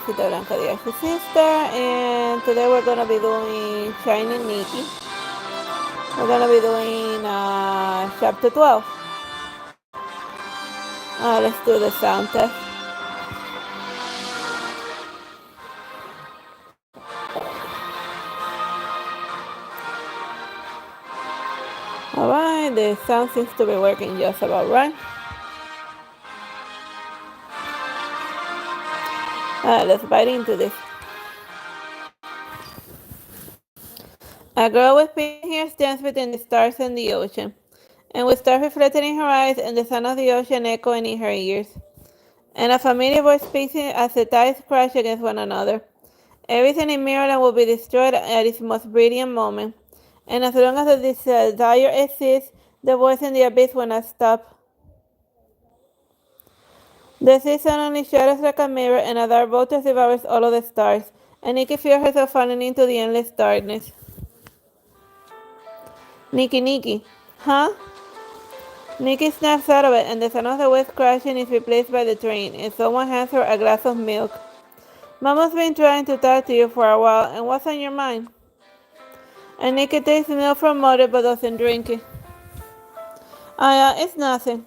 Cita Blanca, the Artsy sister, and today we're gonna be doing Shining Nikki. We're gonna be doing chapter 12. Let's do the sound test. Alright, the sound seems to be working just about right. Let's bite into this. A girl with pink hair stands between the stars and the ocean, and with stars reflected in her eyes and the sound of the ocean echoing in her ears. And a familiar voice speaks as the tides crash against one another. Everything in Maryland will be destroyed at its most brilliant moment, and as long as this desire exists, the voice in the abyss will not stop. The sea suddenly shatters like a mirror, and a dark vortex devours all of the stars, and Nikki feels herself falling into the endless darkness. Nikki, huh? Nikki snaps out of it, and the sound of the waves crashing is replaced by the train, and someone hands her a glass of milk. Mama's been trying to talk to you for a while, and what's on your mind? And Nikki takes milk from Mother but doesn't drink it. It's nothing.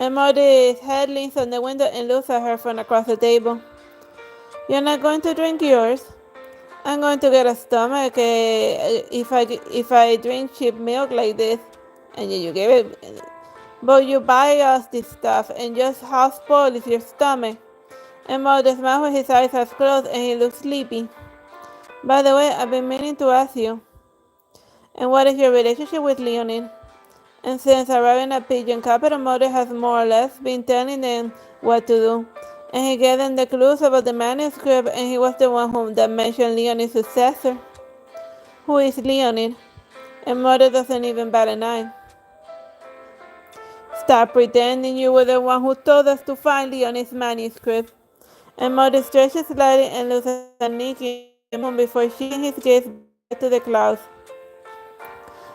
And Mother's head leans on the window and looks at her from across the table. You're not going to drink yours? I'm going to get a stomach if I drink cheap milk like this. And you give it. But you buy us this stuff, and just how spoiled is your stomach? And Mother smiles with his eyes half closed, and he looks sleepy. By the way, I've been meaning to ask you. And what is your relationship with Leonid? And since arriving at Pigeon Capital, Mother has more or less been telling them what to do. And he gave them the clues about the manuscript, and he was the one that mentioned Leonid's successor. Who is Leonid? And Mother doesn't even bat an eye. Stop pretending you were the one who told us to find Leonid's manuscript. And Mother stretches slightly and looks at Nikki before shifting his gaze back to the clouds,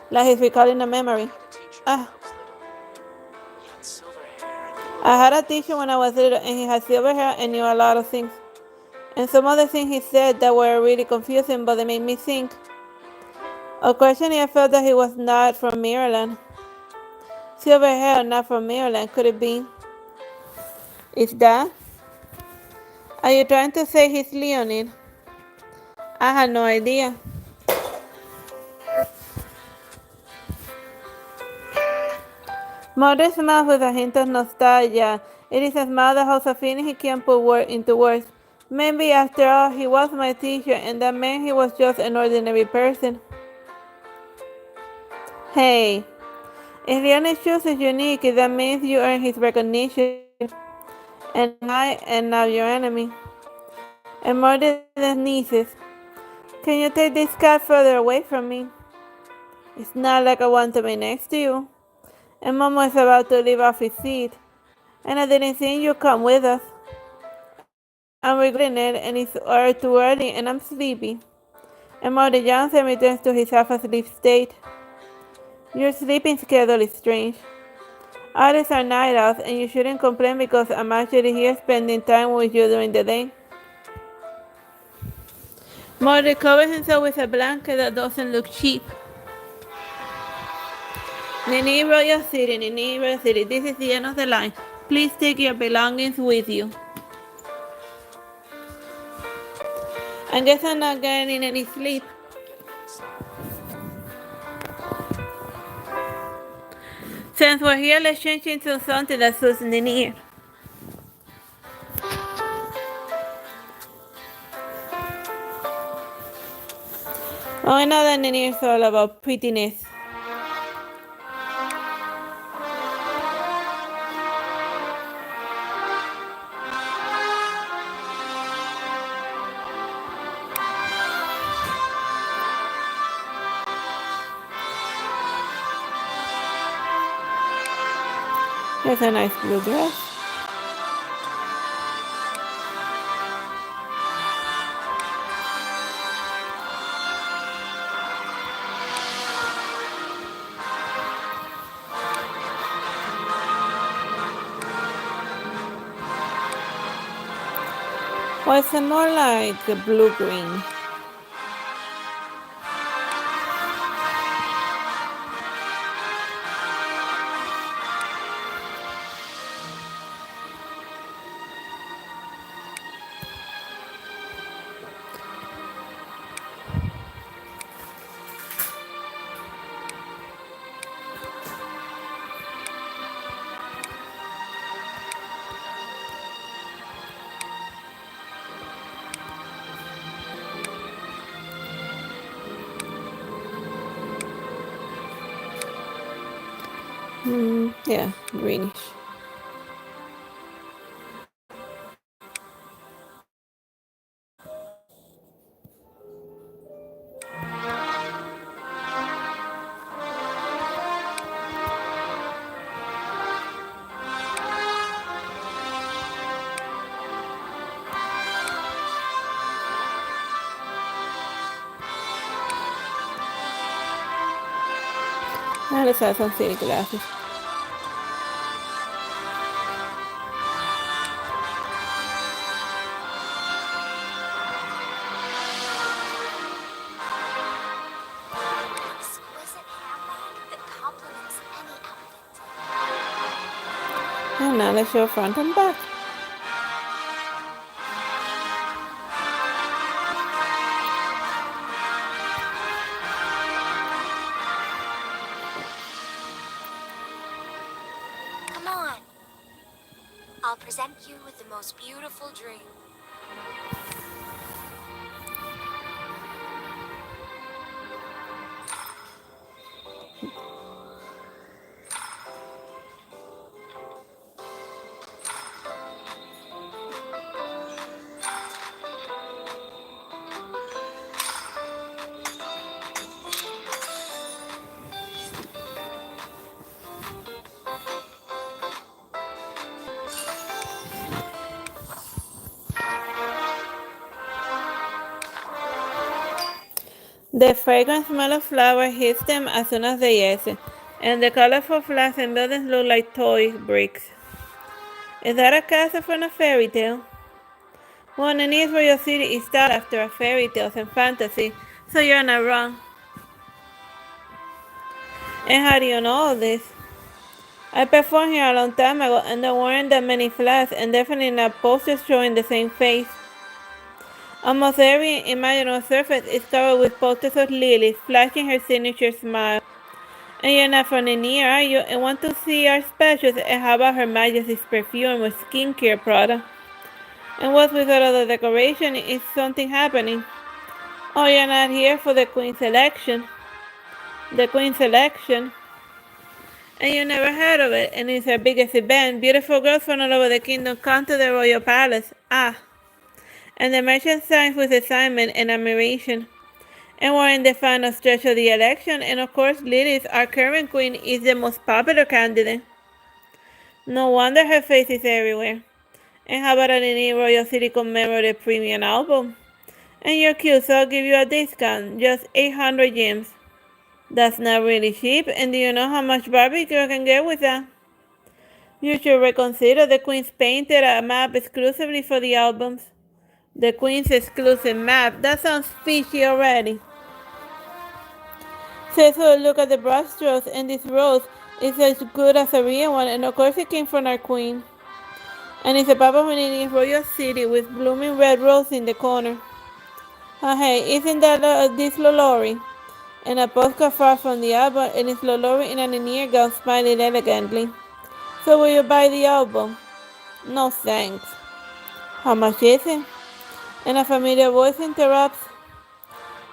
like he's recalling a memory. I had a teacher when I was little, and he had silver hair and knew a lot of things. And some of the things he said that were really confusing, but they made me think. Occasionally I felt that he was not from Maryland. Silver hair, not from Maryland, could it be? Is that? Are you trying to say he's Leonid? I had no idea. Mother smiles with a hint of nostalgia. It is a smile that has a feeling he can't put into words. Maybe after all, he was my teacher, and that meant he was just an ordinary person. Hey, if Leonid's shoes is unique, that means you earn his recognition. And I am now your enemy. And Mother sneezes. Can you take this cat further away from me? It's not like I want to be next to you. And Momo is about to leave off his seat. And I didn't see you come with us. I'm regretting it, and it's too early, and I'm sleepy. And Mother Johnson returns to his half-asleep state. Your sleeping schedule is strange. Others are night owls, and you shouldn't complain because I'm actually here spending time with you during the day. Mother covers himself with a blanket that doesn't look cheap. Nini Royal City, Nini Royal City, this is the end of the line. Please take your belongings with you. I guess I'm not getting any sleep. Since we're here, let's change into something that suits Nini. Oh, I know that Nini is all about prettiness. Here's a nice blue dress. Or is it more like blue-green? Yeah, greenish. Now let's add some city glasses. And now let's show front and back. Come on. I'll present you with the most beautiful dream. The fragrant smell of flower hits them as soon as they exit, and the colorful flowers and buildings look like toy bricks. Is that a castle from a fairy tale? Well, Nini's Royal City is styled after a fairy tales and fantasy, so you're not wrong. And how do you know all this? I performed here a long time ago, and there weren't that many flags, and definitely not posters showing the same face. Almost every imaginable surface is covered with posters of Lilith, flashing her signature smile. And you're not from the near, are you? And want to see our specials? And how about Her Majesty's perfume or skincare product? And what's with all of the decoration? Is something happening? Oh, you're not here for the Queen's election. The Queen's election. And you never heard of it, and it's our biggest event. Beautiful girls from all over the kingdom come to the royal palace. Ah. And the merchant signs with excitement and admiration. And we're in the final stretch of the election, and of course Lilith, our current queen, is the most popular candidate. No wonder her face is everywhere. And how about a new Royal City commemorative premium album? And you're cute, so I'll give you a discount, just 800 gems. That's not really cheap, and do you know how much barbecue I can get with that? You should reconsider. The Queen's painted a map exclusively for the albums. The Queen's exclusive map. That sounds fishy already. Says so look at the brushstrokes, and this rose is as good as a real one, and of course it came from our Queen. And it's a Papa Manini Royal City with blooming red rose in the corner. Oh hey, isn't that this Lolori? And a postcard far from the album, and it's Lolori in an near gown smiling elegantly. So will you buy the album? No thanks. How much is it? And a familiar voice interrupts.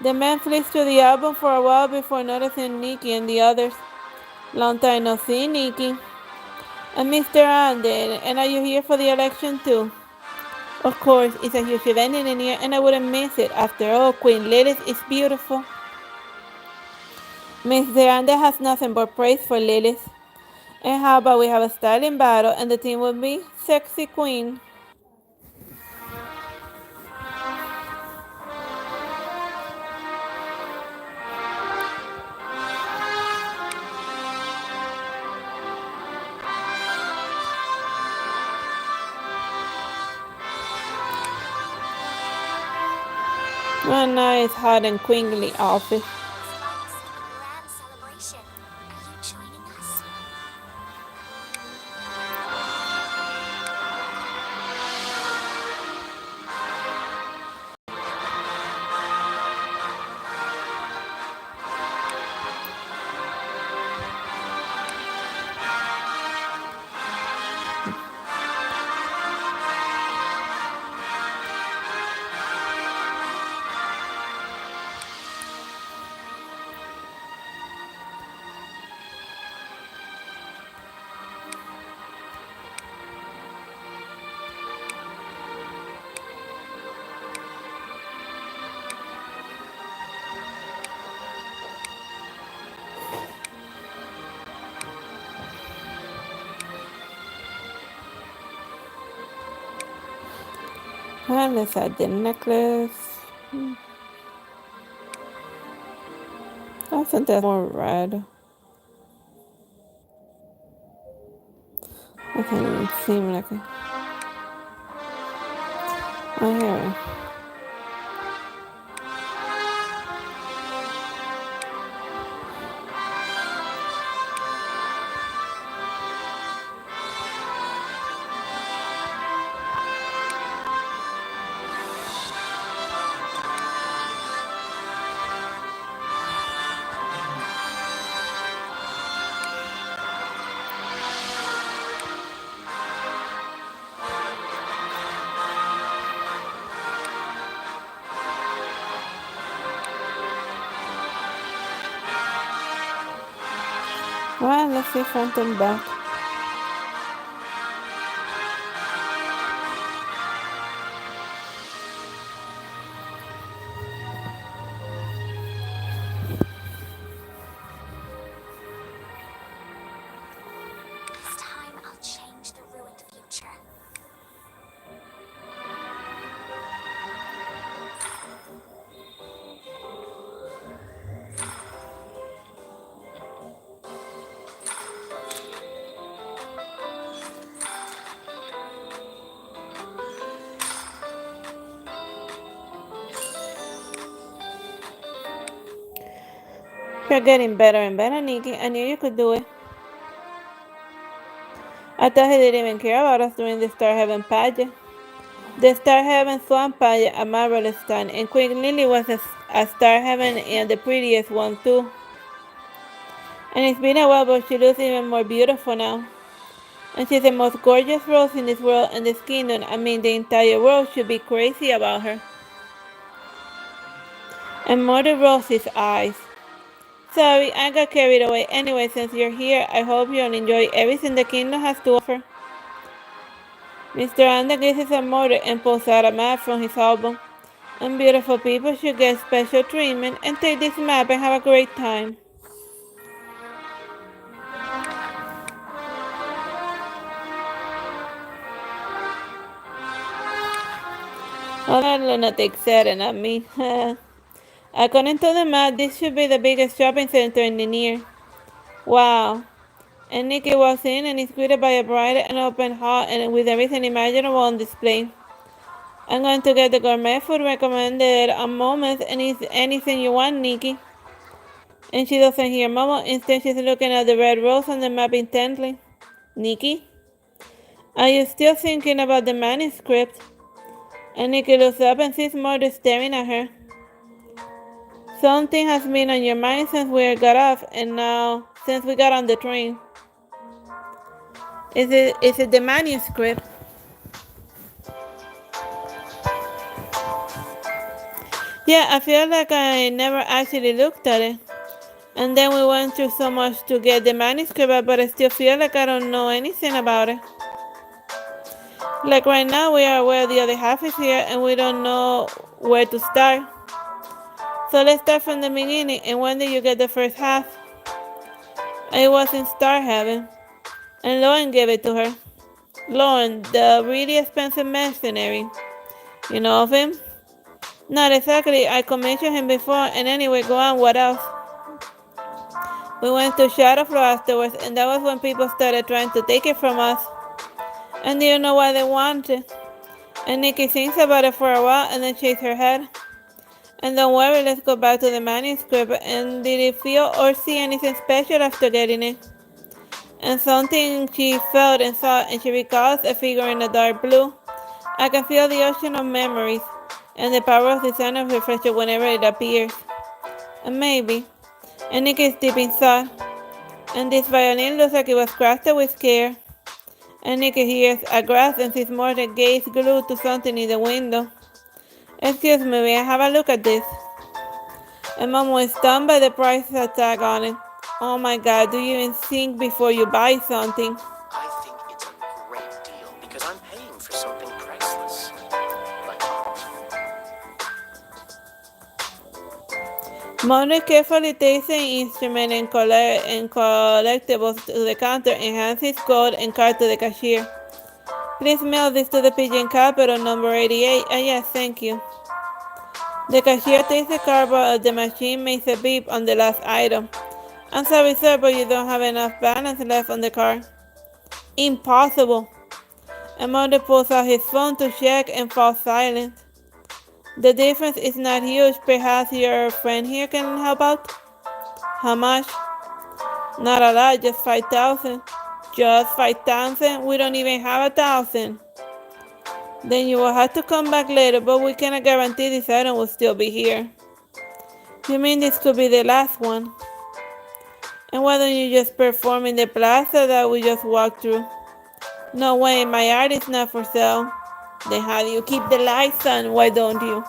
The man flicks to the album for a while before noticing Nikki and the others. Long time no see, Nikki. And Mr. Andy, and are you here for the election too? Of course, it's a huge event in here, and I wouldn't miss it. After all, Queen Lilith is beautiful. Mr. Andy has nothing but praise for Lilith. And how about we have a styling battle, and the team will be Sexy Queen. Oh, nice hot and queenly office. Looks like a grand celebration. Are you joining us? Well, let's add the necklace. I think that's more red. I can't even seem like it. Oh, here. Well, let's see front and back. This time I'll change the ruined future. You're getting better and better, Nikki. I knew you could do it. I thought he didn't even care about us during the Star Heaven pageant. The Star Heaven Swan pageant, a marvelous time, and Queen Lily was a Star Heaven and the prettiest one too. And it's been a while, but she looks even more beautiful now. And she's the most gorgeous rose in this world and this kingdom. I mean, the entire world should be crazy about her. And Mother Rose's eyes. Sorry, I got carried away. Anyway, since you're here, I hope you'll enjoy everything the kingdom has to offer. Mr. Anda kisses a mother and pulls out a map from his album. And beautiful people should get special treatment and take this map and have a great time. Oh, that lunatic said it, not me. According to the map, this should be the biggest shopping center in the near. Wow. And Nikki walks in and is greeted by a bright and open hall and with everything imaginable on display. I'm going to get the gourmet food recommended on Moments and it's anything you want, Nikki. And she doesn't hear Momo. Instead, she's looking at the red rose on the map intently. Nikki? Are you still thinking about the manuscript? And Nikki looks up and sees Mother staring at her. Something has been on your mind since we got off and now since we got on the train. Is it the manuscript? Yeah, I feel like I never actually looked at it. And then we went through so much to get the manuscript, but I still feel like I don't know anything about it. Like right now, we are where the other half is here, and we don't know where to start. So let's start from the beginning. And when did you get the first half? I was in Star Heaven, and Lauren gave it to her. Lauren, the really expensive mercenary. You know of him? Not exactly. I commissioned him before, and anyway, go on. What else? We went to Shadowflow afterwards, and that was when people started trying to take it from us. And do you know why they wanted it? And Nikki thinks about it for a while and then shakes her head. And don't worry, let's go back to the manuscript. And did you feel or see anything special after getting it? And something she felt and saw, and she recalls a figure in the dark blue. I can feel the ocean of memories, and the power of the sun of reflection whenever it appears. And maybe, and Nikki is deep inside, and this violin looks like it was crafted with care. And Nikki hears a grasp and sees more the gaze glued to something in the window. Excuse me, may I have a look at this? And Mom was stunned by the price tag on it. Oh my god, do you even think before you buy something? I think it's a great deal because I'm paying for something priceless. Mother carefully takes the instrument and collectibles to the counter and hands his code and card to the cashier. Please mail this to the Pigeon Capital, number 88. Yes, thank you. The cashier takes the card, but the machine makes a beep on the last item. I'm sorry, sir, but you don't have enough balance left on the card. Impossible. And Mother pulls out his phone to check and falls silent. The difference is not huge. Perhaps your friend here can help out? How much? Not a lot, just 5,000. Just 5,000? We don't even have 1,000. Then you will have to come back later, but we cannot guarantee this item will still be here. You mean this could be the last one? And why don't you just perform in the plaza that we just walked through? No way, my art is not for sale. Then how do you keep the lights on? Why don't you?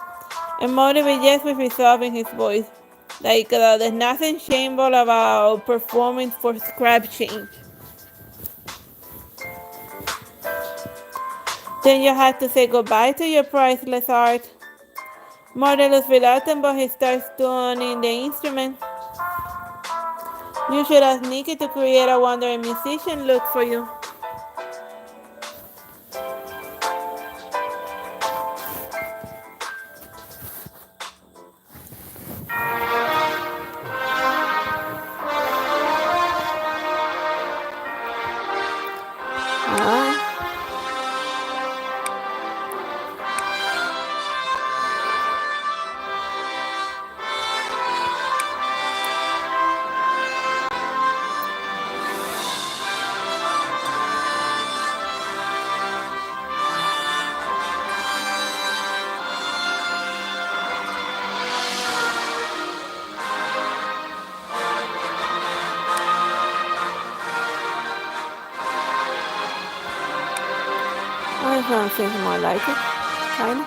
And motivate yes with resolve in his voice. Like there's nothing shameful about performing for scrap change. Then you have to say goodbye to your priceless art. Mordel is reluctant, but he starts tuning the instrument. You should ask Nikki to create a wandering musician look for you. I don't think more like it, kinda.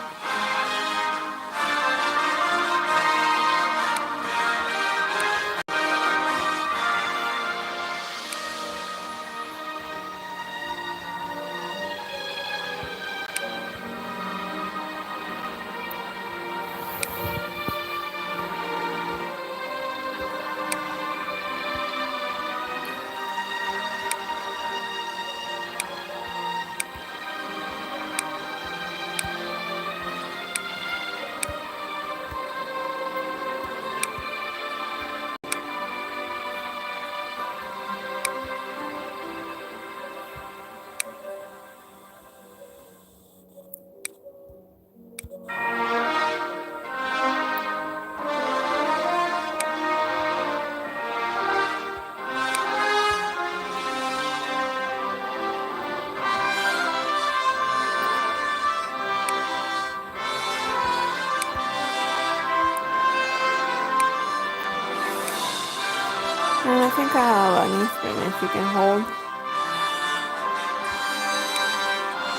And I think I have an instrument she can hold.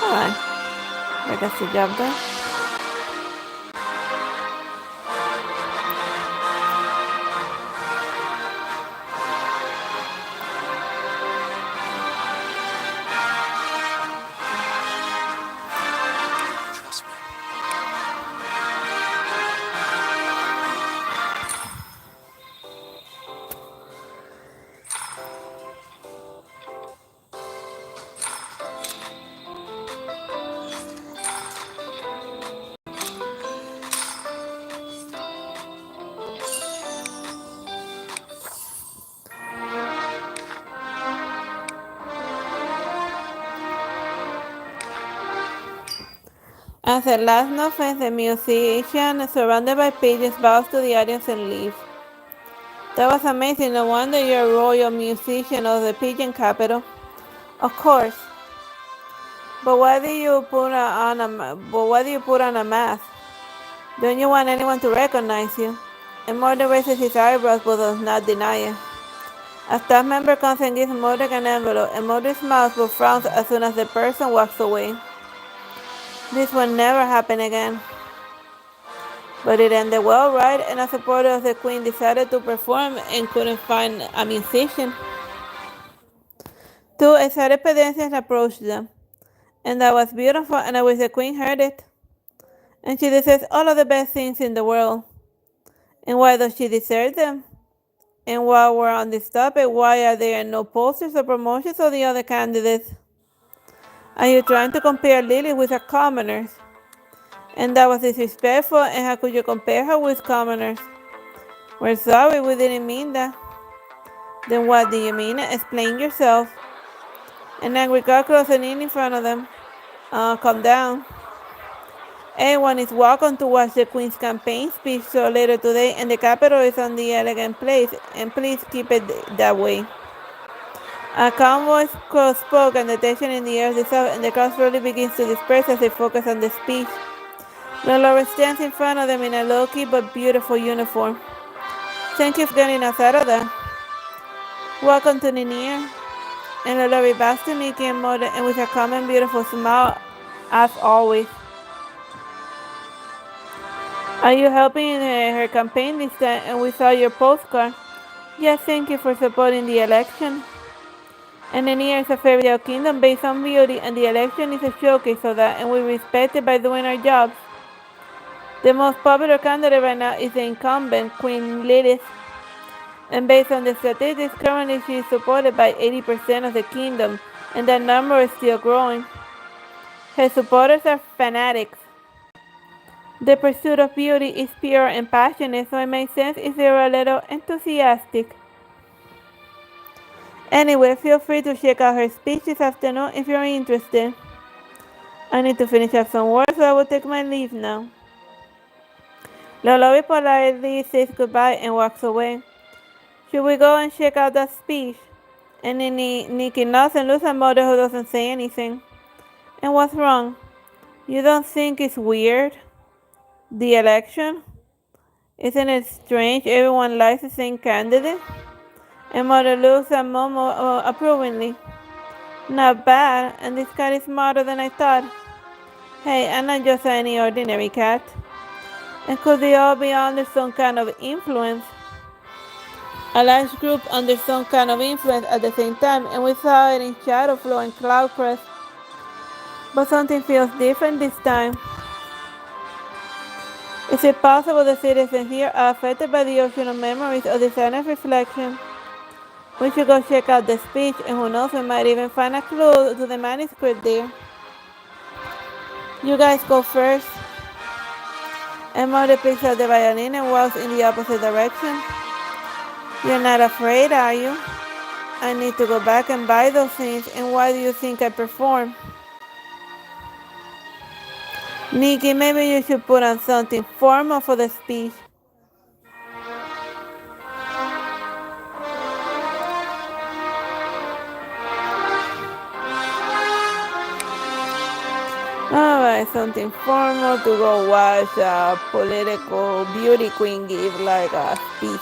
Alright, I guess the job done. Trust me. As a last no offense, the musician, surrounded by pigeons, bows to the audience and leaves. That was amazing. No wonder you're a royal musician of the pigeon capital. Of course. But why do you put on a mask? Don't you want anyone to recognize you? And Murder raises his eyebrows but does not deny it. A staff member comes and gives Murder an envelope, and Murder smiles but frowns as soon as the person walks away. This will never happen again. But it ended well, right? And a supporter of the Queen decided to perform and couldn't find a musician. Two excited pedestrians approached them, and that was beautiful, and I wish the Queen heard it. And she deserves all of the best things in the world. And why does she deserve them? And while we're on this topic, why are there no posters or promotions of the other candidates? Are you trying to compare Lilith with a commoners? And that was disrespectful, and how could you compare her with commoners? We're sorry, we didn't mean that. Then what do you mean? Explain yourself. An angry girl closing in front of them. Calm down. Everyone is welcome to watch the Queen's campaign speech show later today, and the Capitol is on the elegant place, and please keep it that way. A calm voice spoke, and the tension in the air dissolved, and the crowd slowly begins to disperse as they focus on the speech. Lilith stands in front of them in a low-key but beautiful uniform. Thank you for getting us out of that. Welcome to Ninier. And Lilith bows to Nikki and Mother, and with a calm and beautiful smile, as always. Are you helping in her campaign this time? And we saw your postcard. Yes, thank you for supporting the election. And Ninier is a fairy tale kingdom based on beauty, and the election is a showcase of that, and we respect it by doing our jobs. The most popular candidate right now is the incumbent, Queen Lilith. And based on the statistics, currently she is supported by 80% of the kingdom, and that number is still growing. Her supporters are fanatics. The pursuit of beauty is pure and passionate, so it makes sense if they're a little enthusiastic. Anyway, feel free to check out her speech this afternoon if you're interested. I need to finish up some work, so I will take my leave now. Lilith politely says goodbye and walks away. Should we go and check out that speech? And then Nikki nods and looks at Mother, who doesn't say anything. And what's wrong? You don't think it's weird? The election? Isn't it strange everyone likes the same candidate? And Mother looks at Momo approvingly. Not bad, and this cat is smarter than I thought. Hey, I'm not just any ordinary cat. And could they all be under some kind of influence? A large group under some kind of influence at the same time, and we saw it in Shadowflow and Cloudcrest. But something feels different this time. Is it possible the citizens here are affected by the ocean of memories or the silent reflection? We should go check out the speech, and who knows, we might even find a clue to the manuscript there. You guys go first. Mother picks up the violin and walks in the opposite direction. You're not afraid, are you? I need to go back and buy those things, and why do you think I perform? Nikki, maybe you should put on something formal for the speech. Alright, something formal to go watch a political beauty queen give like a speech.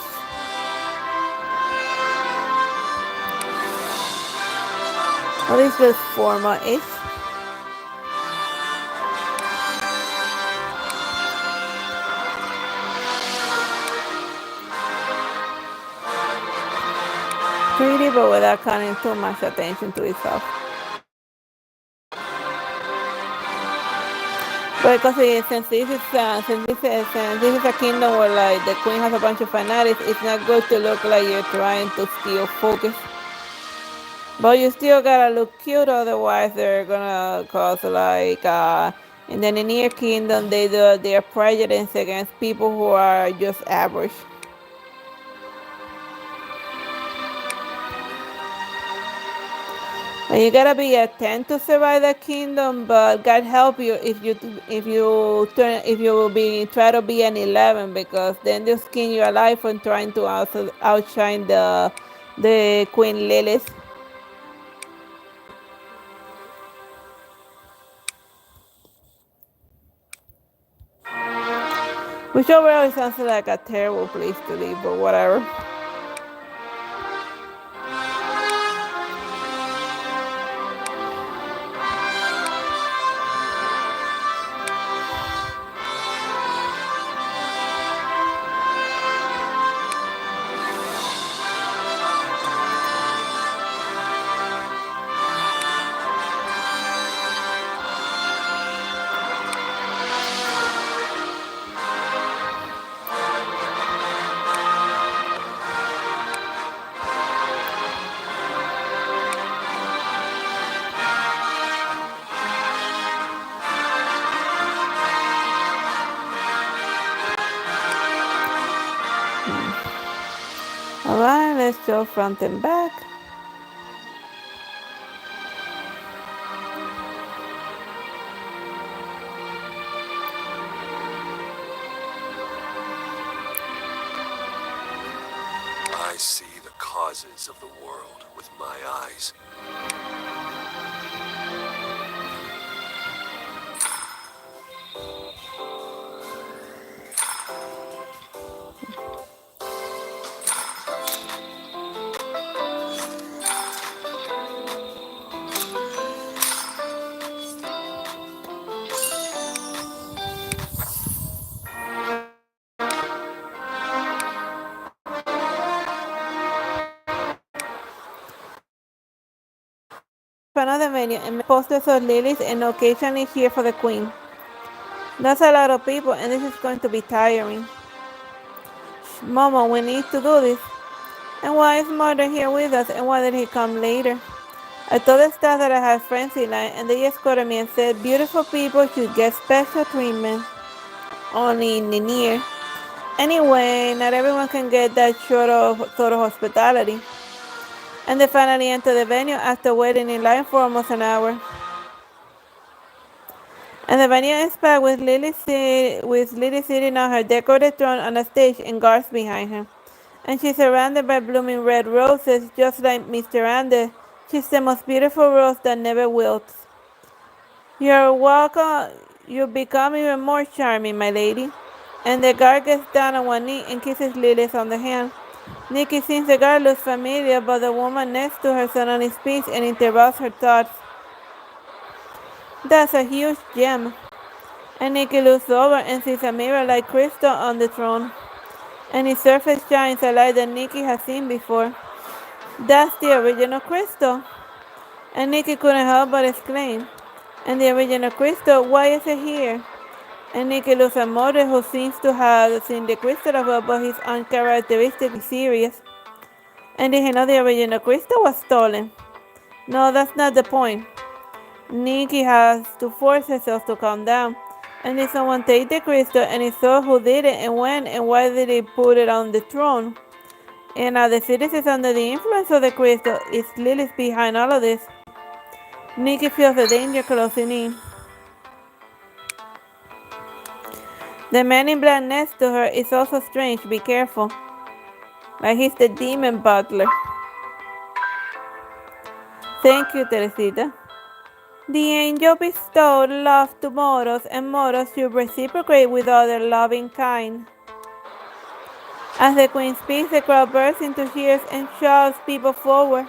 Well, this looks formal-ish. Pretty, but without calling too much attention to itself. Because since this is a kingdom where like the queen has a bunch of fanatics, it's not good to look like you're trying to steal focus. But you still gotta look cute, otherwise they're gonna cause like in the near kingdom they do their prejudice against people who are just average. And you gotta be a 10 to survive the kingdom, but God help you if you will be try to be an 11, because then they'll skin you alive for trying to also outshine the Queen Lilith. Which overall sounds like a terrible place to live, but whatever. Alright, let's go front and back. I see the causes of the world with my eyes. Another venue and posters of Lilith and occasionally here for the Queen. That's a lot of people, and this is going to be tiring. Momo, we need to do this. And why is Mother here with us, and why did he come later? I told the staff that I had friends in line, and they escorted me and said beautiful people should get special treatment. Only in the near. Anyway, not everyone can get that sort of hospitality. And they finally entered the venue after waiting in line for almost an hour. And the venue is packed with Lily sitting on her decorated throne on a stage and guards behind her. And she's surrounded by blooming red roses, just like Mr. Ander. She's the most beautiful rose that never wilts. You're welcome. You become even more charming, my lady. And the guard gets down on one knee and kisses Lilith on the hand. Nikki thinks the guard looks familiar, but the woman next to her suddenly speaks and interrupts her thoughts. That's a huge gem. And Nikki looks over and sees a mirror like crystal on the throne. And its surface shines a light that Nikki has seen before. That's the original crystal. And Nikki couldn't help but exclaim, and the original crystal, why is it here? And Nikki looks at Mother, who seems to have seen the crystal as well, but he's uncharacteristically serious. And did he know the original crystal was stolen? No, that's not the point. Nikki has to force herself to calm down. And did someone take the crystal, and he saw who did it and when, and why did he put it on the throne? And are the citizens under the influence of the crystal? Is Lilith behind all of this? Nikki feels the danger closing in. The man in black next to her is also strange. Be careful. Like he's the demon Butler. Thank you, Teresita. The angel bestowed love to mortals, and mortals should reciprocate with other loving kind. As the queen speaks, the crowd bursts into cheers and shoves people forward.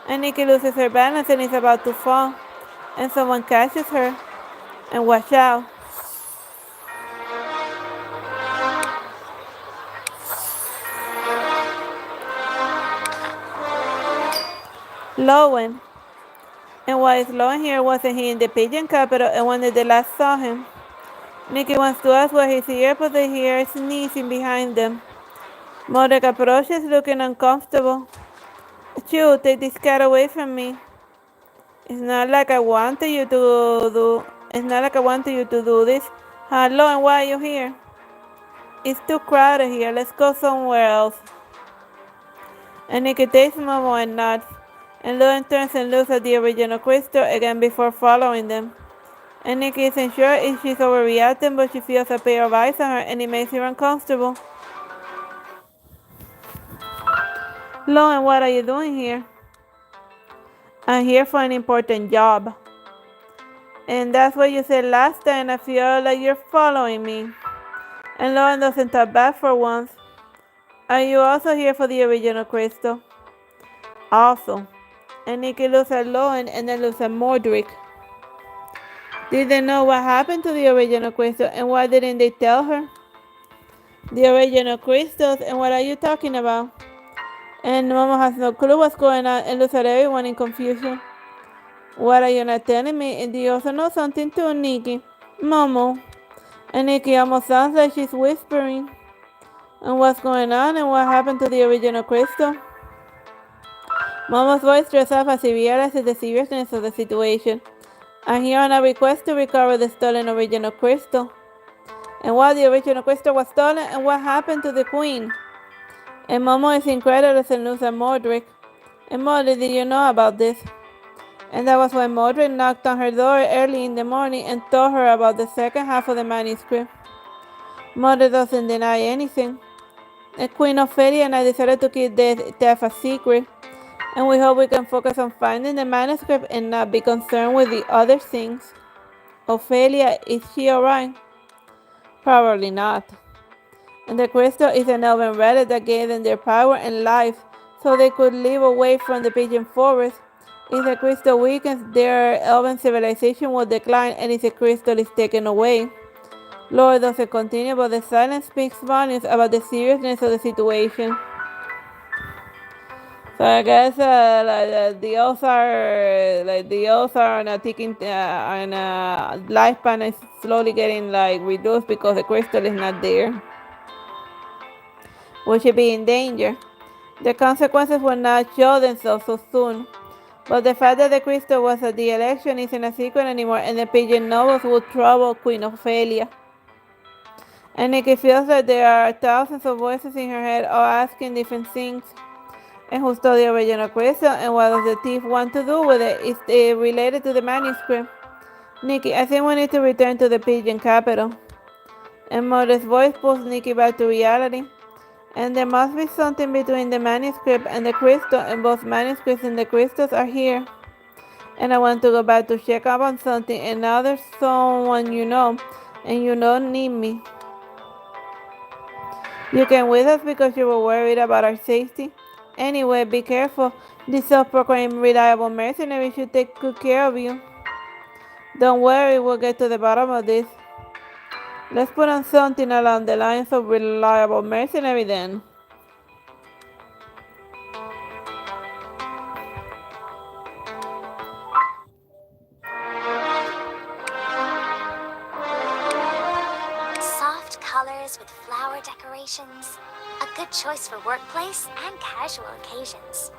And Nikki loses her balance and is about to fall. And someone catches her. And watch out. Lowen. And why is Lowen here? Wasn't he in the pigeon capital and when did they last saw him? Nikki wants to ask where he's here, but they hear sneezing behind them. Mordek approaches looking uncomfortable. Achoo, take this cat away from me. It's not like I wanted you to do this. Hello, and why are you here? It's too crowded here. Let's go somewhere else. And Nikki takes Momo and nods. And Lilith turns and looks at the original crystal again before following them. And Nikki isn't sure if she's overreacting, but she feels a pair of eyes on her and it makes her uncomfortable. Lauren, what are you doing here? I'm here for an important job. And that's what you said last time. I feel like you're following me. And Lauren doesn't talk back for once. Are you also here for the original crystal? Also. And Nikki looks at Lauren and then looks at Mordrick. Did they know what happened to the original crystal and why didn't they tell her? The original crystals, and what are you talking about? And Momo has no clue what's going on and looks at everyone in confusion. What are you not telling me? And do you also know something too, Nikki? Momo. And Nikki almost sounds like she's whispering. And what's going on and what happened to the original crystal? Momo's voice drops off as he realizes the seriousness of the situation. I'm here on a request to recover the stolen original crystal. And why the original crystal was stolen and what happened to the queen. And Momo is incredulous and looks at Mordrick. And Molly, did you know about this? And that was when Mordrick knocked on her door early in the morning and told her about the second half of the manuscript. Mordrick doesn't deny anything. And Queen Ophelia and I decided to keep the death a secret. And we hope we can focus on finding the manuscript and not be concerned with the other things. Ophelia, is she alright? Probably not. And the crystal is an elven relic that gave them their power and life, so they could live away from the pigeon forest. If the crystal weakens, their elven civilization will decline, and if the crystal is taken away. Lord doesn't continue, but the silence speaks volumes about the seriousness of the situation. So I guess the elves are on a ticking, and lifespan is slowly getting reduced because the crystal is not there. We should be in danger. The consequences will not show themselves so soon. But the fact that the crystal was at the election isn't a secret anymore, and the pigeon nobles will trouble Queen Ophelia. And Nikki feels like there are thousands of voices in her head all asking different things. And who stole the original crystal, and what does the thief want to do with it? Is it related to the manuscript? Nikki, I think we need to return to the pigeon capital. And Mother's voice pulls Nikki back to reality. And there must be something between the manuscript and the crystal, and both manuscripts and the crystals are here. And I want to go back to check up on something, and now there's someone you know, and you don't need me. You came with us because you were worried about our safety. Anyway, be careful. This self-proclaimed reliable mercenary should take good care of you. Don't worry, we'll get to the bottom of this. Let's put on something along the lines of reliable mercenary then. Soft colors with flower decorations. A good choice for workplace and casual occasions.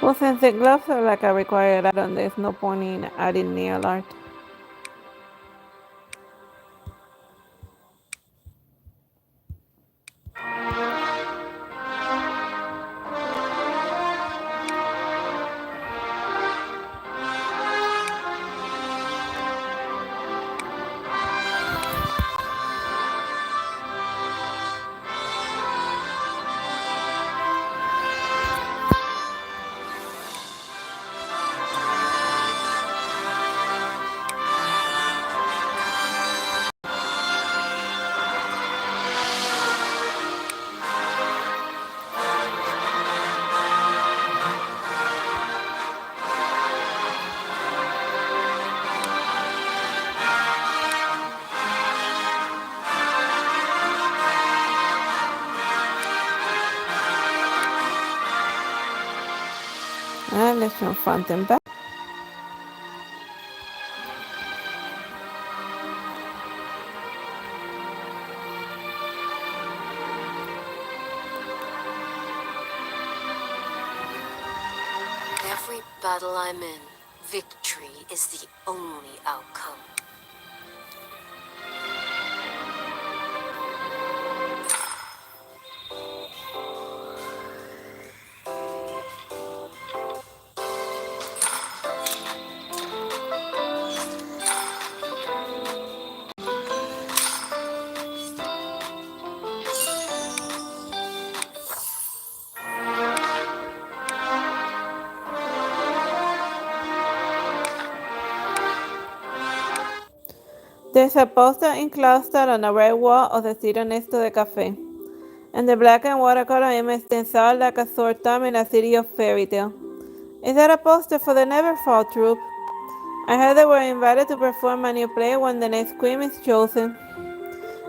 Well, since the gloves are like a required item, there's no point in adding nail art. Let's turn front and back. Every battle I'm in, victory is the only outcome. There's a poster enclosed on a red wall of the city next to the cafe, and the black and watercolor image stands out like a sore thumb in a city of fairy tale. Is that a poster for the Neverfall troupe? I heard they were invited to perform a new play when the next queen is chosen.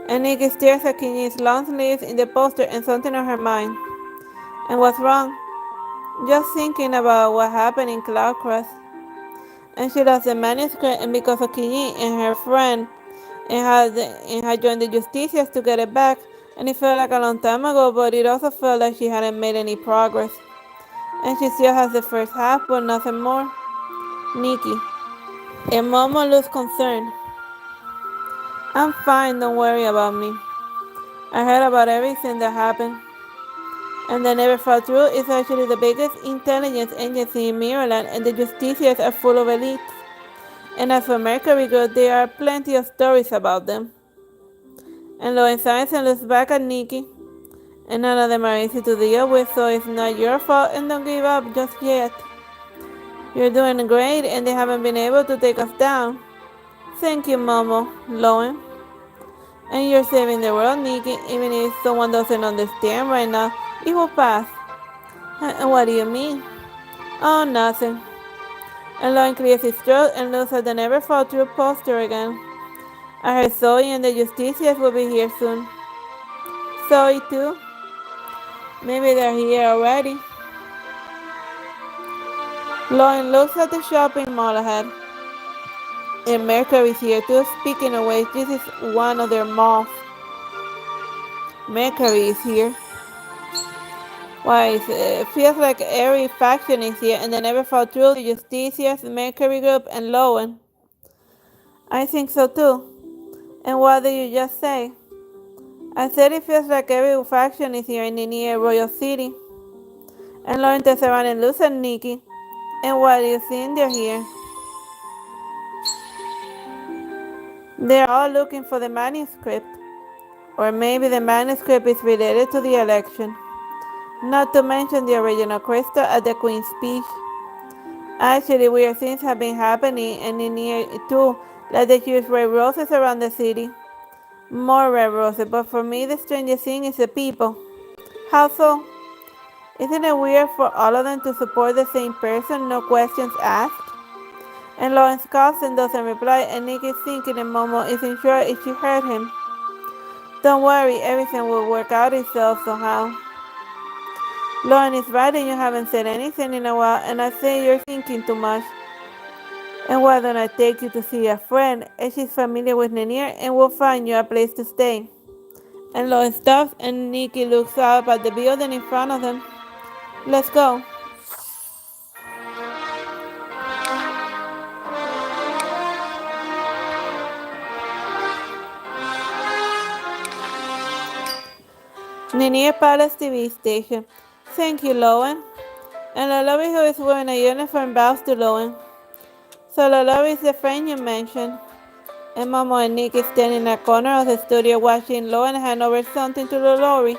And Nikki stares at Kinji's long sleeves in the poster and something on her mind. And what's wrong? Just thinking about what happened in Cloudcross. And she lost the manuscript, and because of Kinji and her friend, and had joined the Justicias to get it back, and it felt like a long time ago, but it also felt like she hadn't made any progress. And she still has the first half, but nothing more. Nikki. And Momo looks concerned. I'm fine, don't worry about me. I heard about everything that happened. And the Neverfall True is actually the biggest intelligence agency in Maryland, and the Justicias are full of elites. And as for Mercury Group, there are plenty of stories about them. And Lois sighs and looks back at Nikki. And none of them are easy to deal with, so it's not your fault, and don't give up just yet. You're doing great, and they haven't been able to take us down. Thank you, Momo, Loen. And you're saving the world, Nikki. Even if someone doesn't understand right now, it will pass. And what do you mean? Oh, nothing. And Loen clears his throat and looks at the Neverfall True poster again. I heard Zoe and the Justicias will be here soon. Zoe too? Maybe they're here already. Loen looks at the shopping mall ahead. And Mercury's here too. Speaking of which, this is one of their malls. Mercury is here. Why, it feels like every faction is here, and the Neverfall True, the Justicias, the Mercury Group, and Loen. I think so too. And what did you just say? I said it feels like every faction is here in the near Royal City. And Loen turns around and looks at Nikki. And what do you think they're here? They're all looking for the manuscript. Or maybe the manuscript is related to the election. Not to mention the original crystal at the Queen's speech. Actually, weird things have been happening, and in here too, like the huge red roses around the city. More red roses, but for me the strangest thing is the people. How so? Isn't it weird for all of them to support the same person, no questions asked? And Lawrence coughs and doesn't reply, and Nick is thinking and Momo isn't sure if she heard him. Don't worry, everything will work out itself somehow. Lauren is right and you haven't said anything in a while, and I say you're thinking too much. And why don't I take you to see a friend? And she's familiar with Nenier and we'll find you a place to stay. And Lauren stops and Nikki looks up at the building in front of them. Let's go. Nenier Palace TV station. Thank you, Lowen. And Lolobi, who is wearing a uniform, bows to Lowen. So Lolobi is the friend you mentioned. And Momo and Nick stand in a corner of the studio watching Lowen hand over something to Lolobi.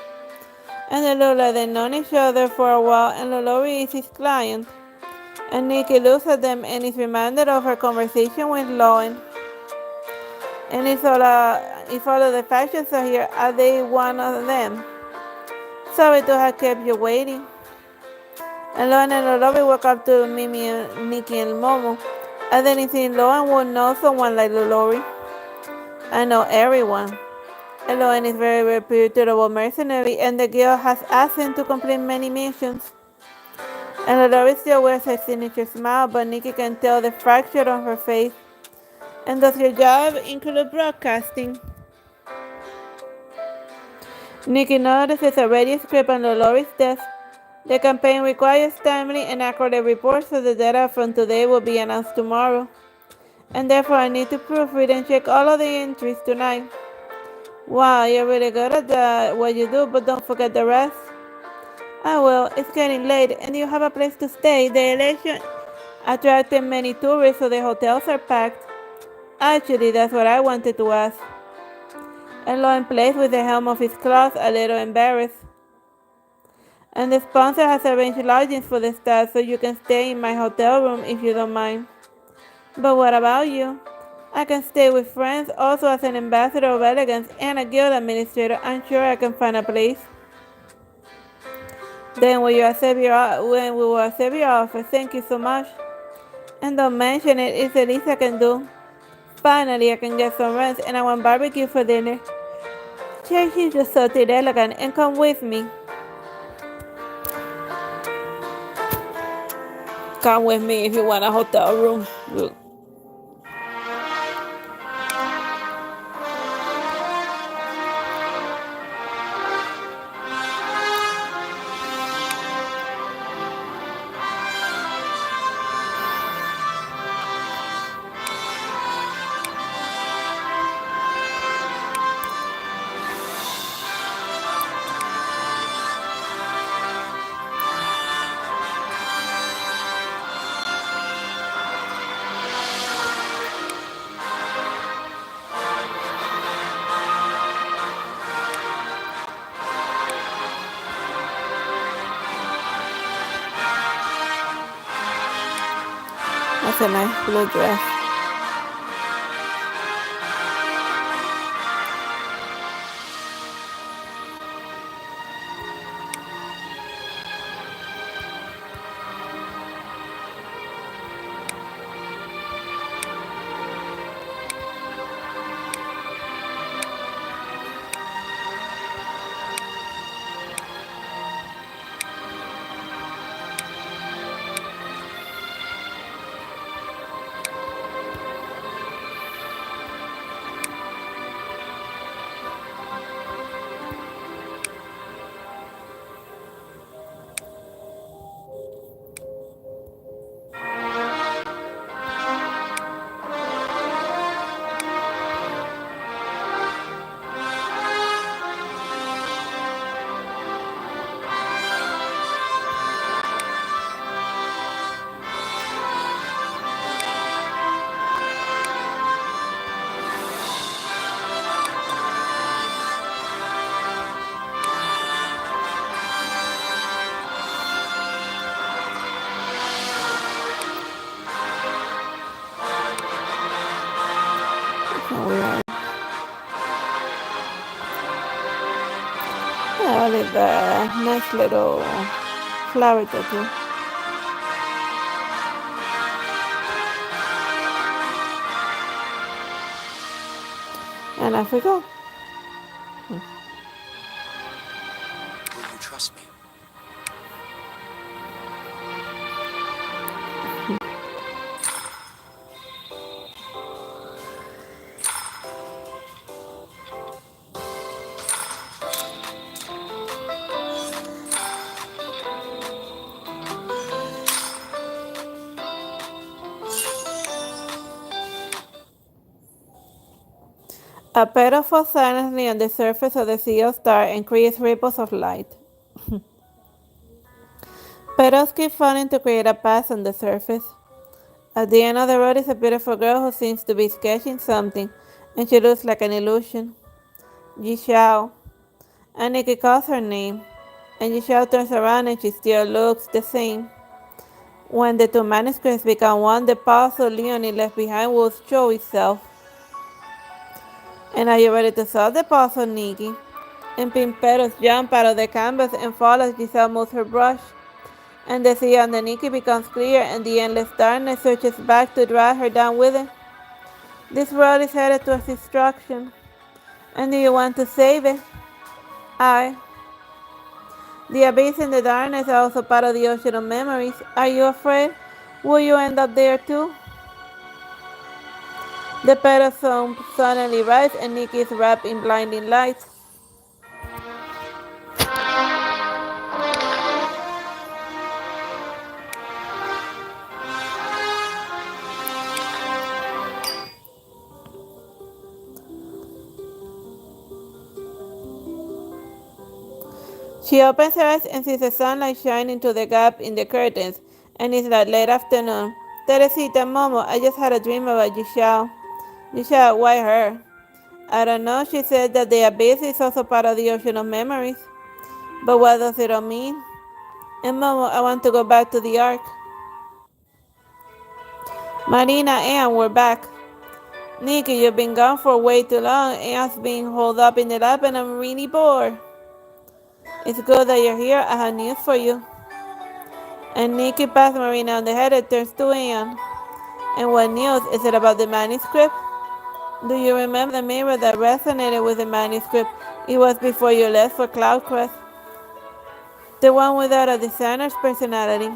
And they look like they've known each other for a while, and Lolobi is his client. And Nikki looks at them and is reminded of her conversation with Lowen. And if all of the factions are here, are they one of them? Sorry to have kept you waiting. And Lowen and Lolobi walk up to Mimi and Nikki and Momo. I didn't think Lowen would know someone like Lolobi. I know everyone. And Lowen is very reputable mercenary, and the guild has asked him to complete many missions. And Lori still wears her signature smile, but Nikki can tell the fracture on her face. And does your job include broadcasting? Nikki notices a radio script on Lori's desk. The campaign requires timely and accurate reports, so the data from today will be announced tomorrow. And therefore I need to proofread and check all of the entries tonight. Wow, you're really good at what you do, but don't forget the rest. Ah well, it's getting late and you have a place to stay. The election attracted many tourists, so the hotels are packed. Actually, that's what I wanted to ask. And Lauren plays with the helm of his claws, a little embarrassed. And the sponsor has arranged lodgings for the staff, so you can stay in my hotel room if you don't mind. But what about you? I can stay with friends, also as an ambassador of elegance and a guild administrator. I'm sure I can find a place. Then when we will accept your offer, thank you so much. And don't mention it, it's the least I can do. Finally, I can get some rest, and I want barbecue for dinner. Change your salted elegant and come with me. Come with me if you want a hotel room. That's a nice blue dress. Oh, look at that nice little flower tattoo. And I forgot. Will you trust me? A petal falls silently on the surface of the seal star and creates ripples of light. Petals keep falling to create a path on the surface. At the end of the road is a beautiful girl who seems to be sketching something, and she looks like an illusion. Yishao. And Nikki calls her name, and Yishao turns around and she still looks the same. When the two manuscripts become one, the puzzle Leonie left behind will show itself. And are you ready to solve the puzzle, Nikki? And pink petals jump out of the canvas and fall as Giselle moves her brush. And the sea under Nikki becomes clear, and the endless darkness searches back to drag her down with it. This world is headed towards destruction. And do you want to save it? The abyss and the darkness are also part of the ocean of memories. Are you afraid? Will you end up there too? The petals suddenly rise and Nikki is wrapped in blinding light. She opens her eyes and sees the sunlight shining through the gap in the curtains, and it's like late afternoon. Teresita, Momo, I just had a dream about Yishao. Yishao, why her? I don't know, she said that the abyss is also part of the ocean of memories. But what does it all mean? And Momo, I want to go back to the Ark. Marina, and we're back. Nikki, you've been gone for way too long. Anne's being holed up in the lab and I'm really bored. It's good that you're here. I have news for you. And Nikki pats Marina on the head and turns to Anne. And what news? Is it about the manuscript? Do you remember the mirror that resonated with the manuscript? It was before you left for Cloudcrest. The one without a designer's personality.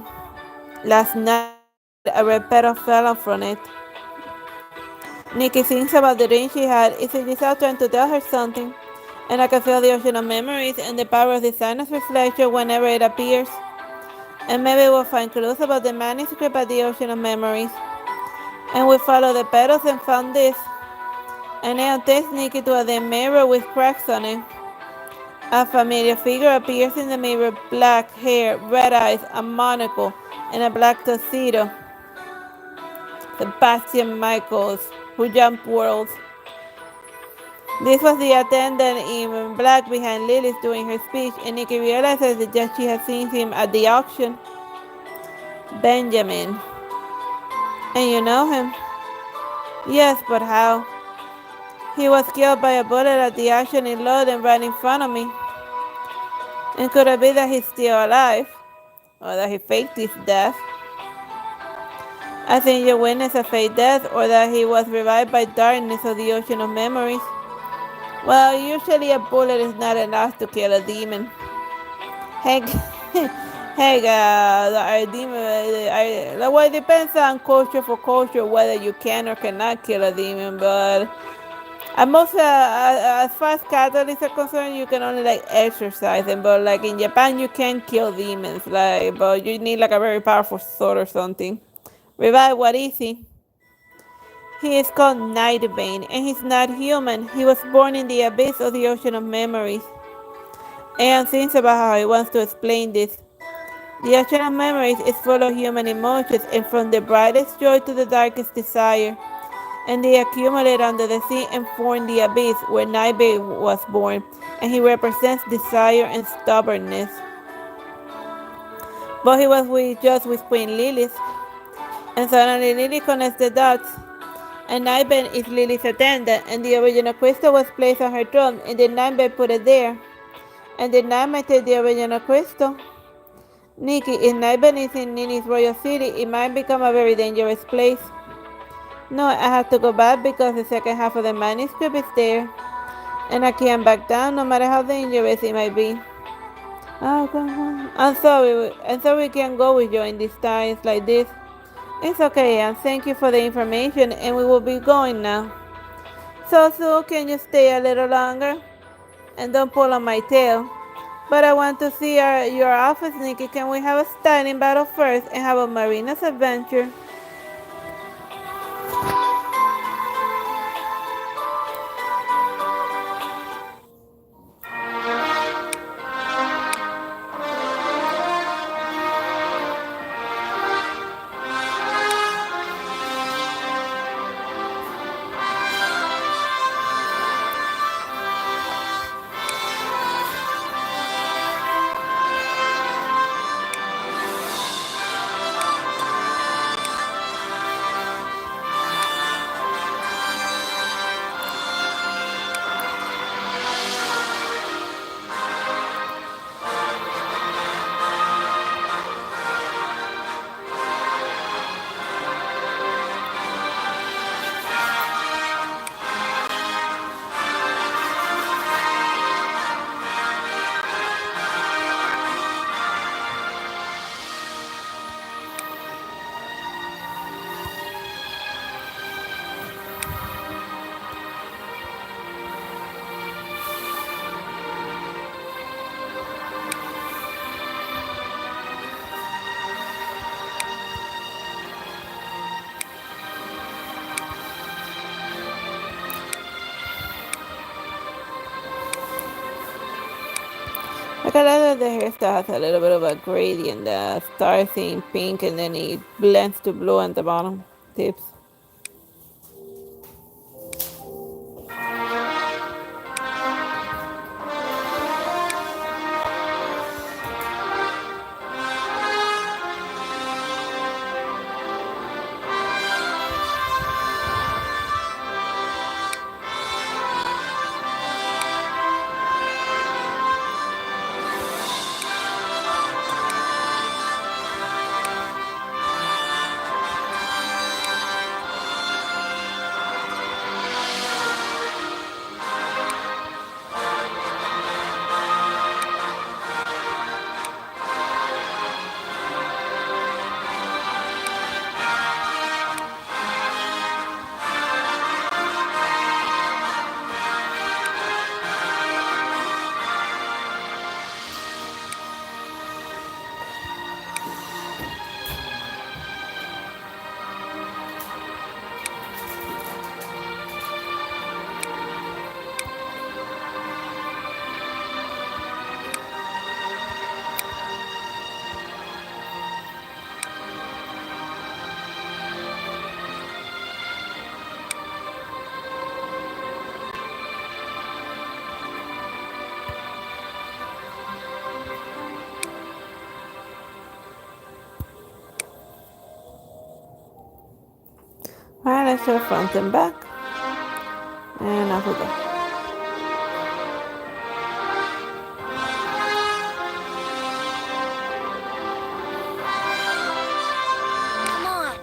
Last night, a red petal fell from it. Nikki thinks about the dream she had. Is it just out trying to tell her something? And I can feel the ocean of memories and the power of designer's reflection whenever it appears. And maybe we'll find clues about the manuscript at the ocean of memories. And we follow the petals and found this. And Anne takes Nikki to a mirror with cracks on it. A familiar figure appears in the mirror, black hair, red eyes, a monocle, and a black tuxedo. Sebastian Michaels, who jumped worlds. This was the attendant in black behind Lilith during her speech, and Nikki realizes that she had seen him at the auction. Benjamin. And you know him? Yes, but how? He was killed by a bullet at the auction in London right in front of me. And could it be that he's still alive? Or that he faked his death? I think you witnessed a fake death, or that he was revived by darkness or the ocean of memories. Well, usually a bullet is not enough to kill a demon. Heck, a demon. Well, it depends on culture for culture whether you can or cannot kill a demon. But as far as Catholics are concerned, you can only like exorcise them. But like in Japan, you can kill demons. But you need like a very powerful sword or something. Revive, what is he? He is called Nightbane, and he's not human. He was born in the abyss of the ocean of memories. Aeon thinks about how he wants to explain this. The ocean of memories is full of human emotions, and from the brightest joy to the darkest desire. And they accumulate under the sea and form the abyss where Nightbane was born, and he represents desire and stubbornness. But he was just with Queen Lilith, and suddenly Lilith connects the dots. And Nightbane is Lilith's attendant, and the original crystal was placed on her throne, and then Nightbane put it there. And then Nightbane take the original crystal. Nikki, if Nightbane is in Nini's royal city, it might become a very dangerous place. No, I have to go back because the second half of the manuscript is there. And I can't back down no matter how dangerous it might be. Oh, come on. I'm sorry we can't go with you in these times like this. It's okay, and thank you for the information, and we will be going now. So, can you stay a little longer? And don't pull on my tail. But I want to see your office, Nikki. Can we have a styling battle first and have a Marina's adventure? I can that the hairstyle has a little bit of a gradient. The starts in pink and then it blends to blue at the bottom tips. Alright, let's show front and back. And off we go. Come on.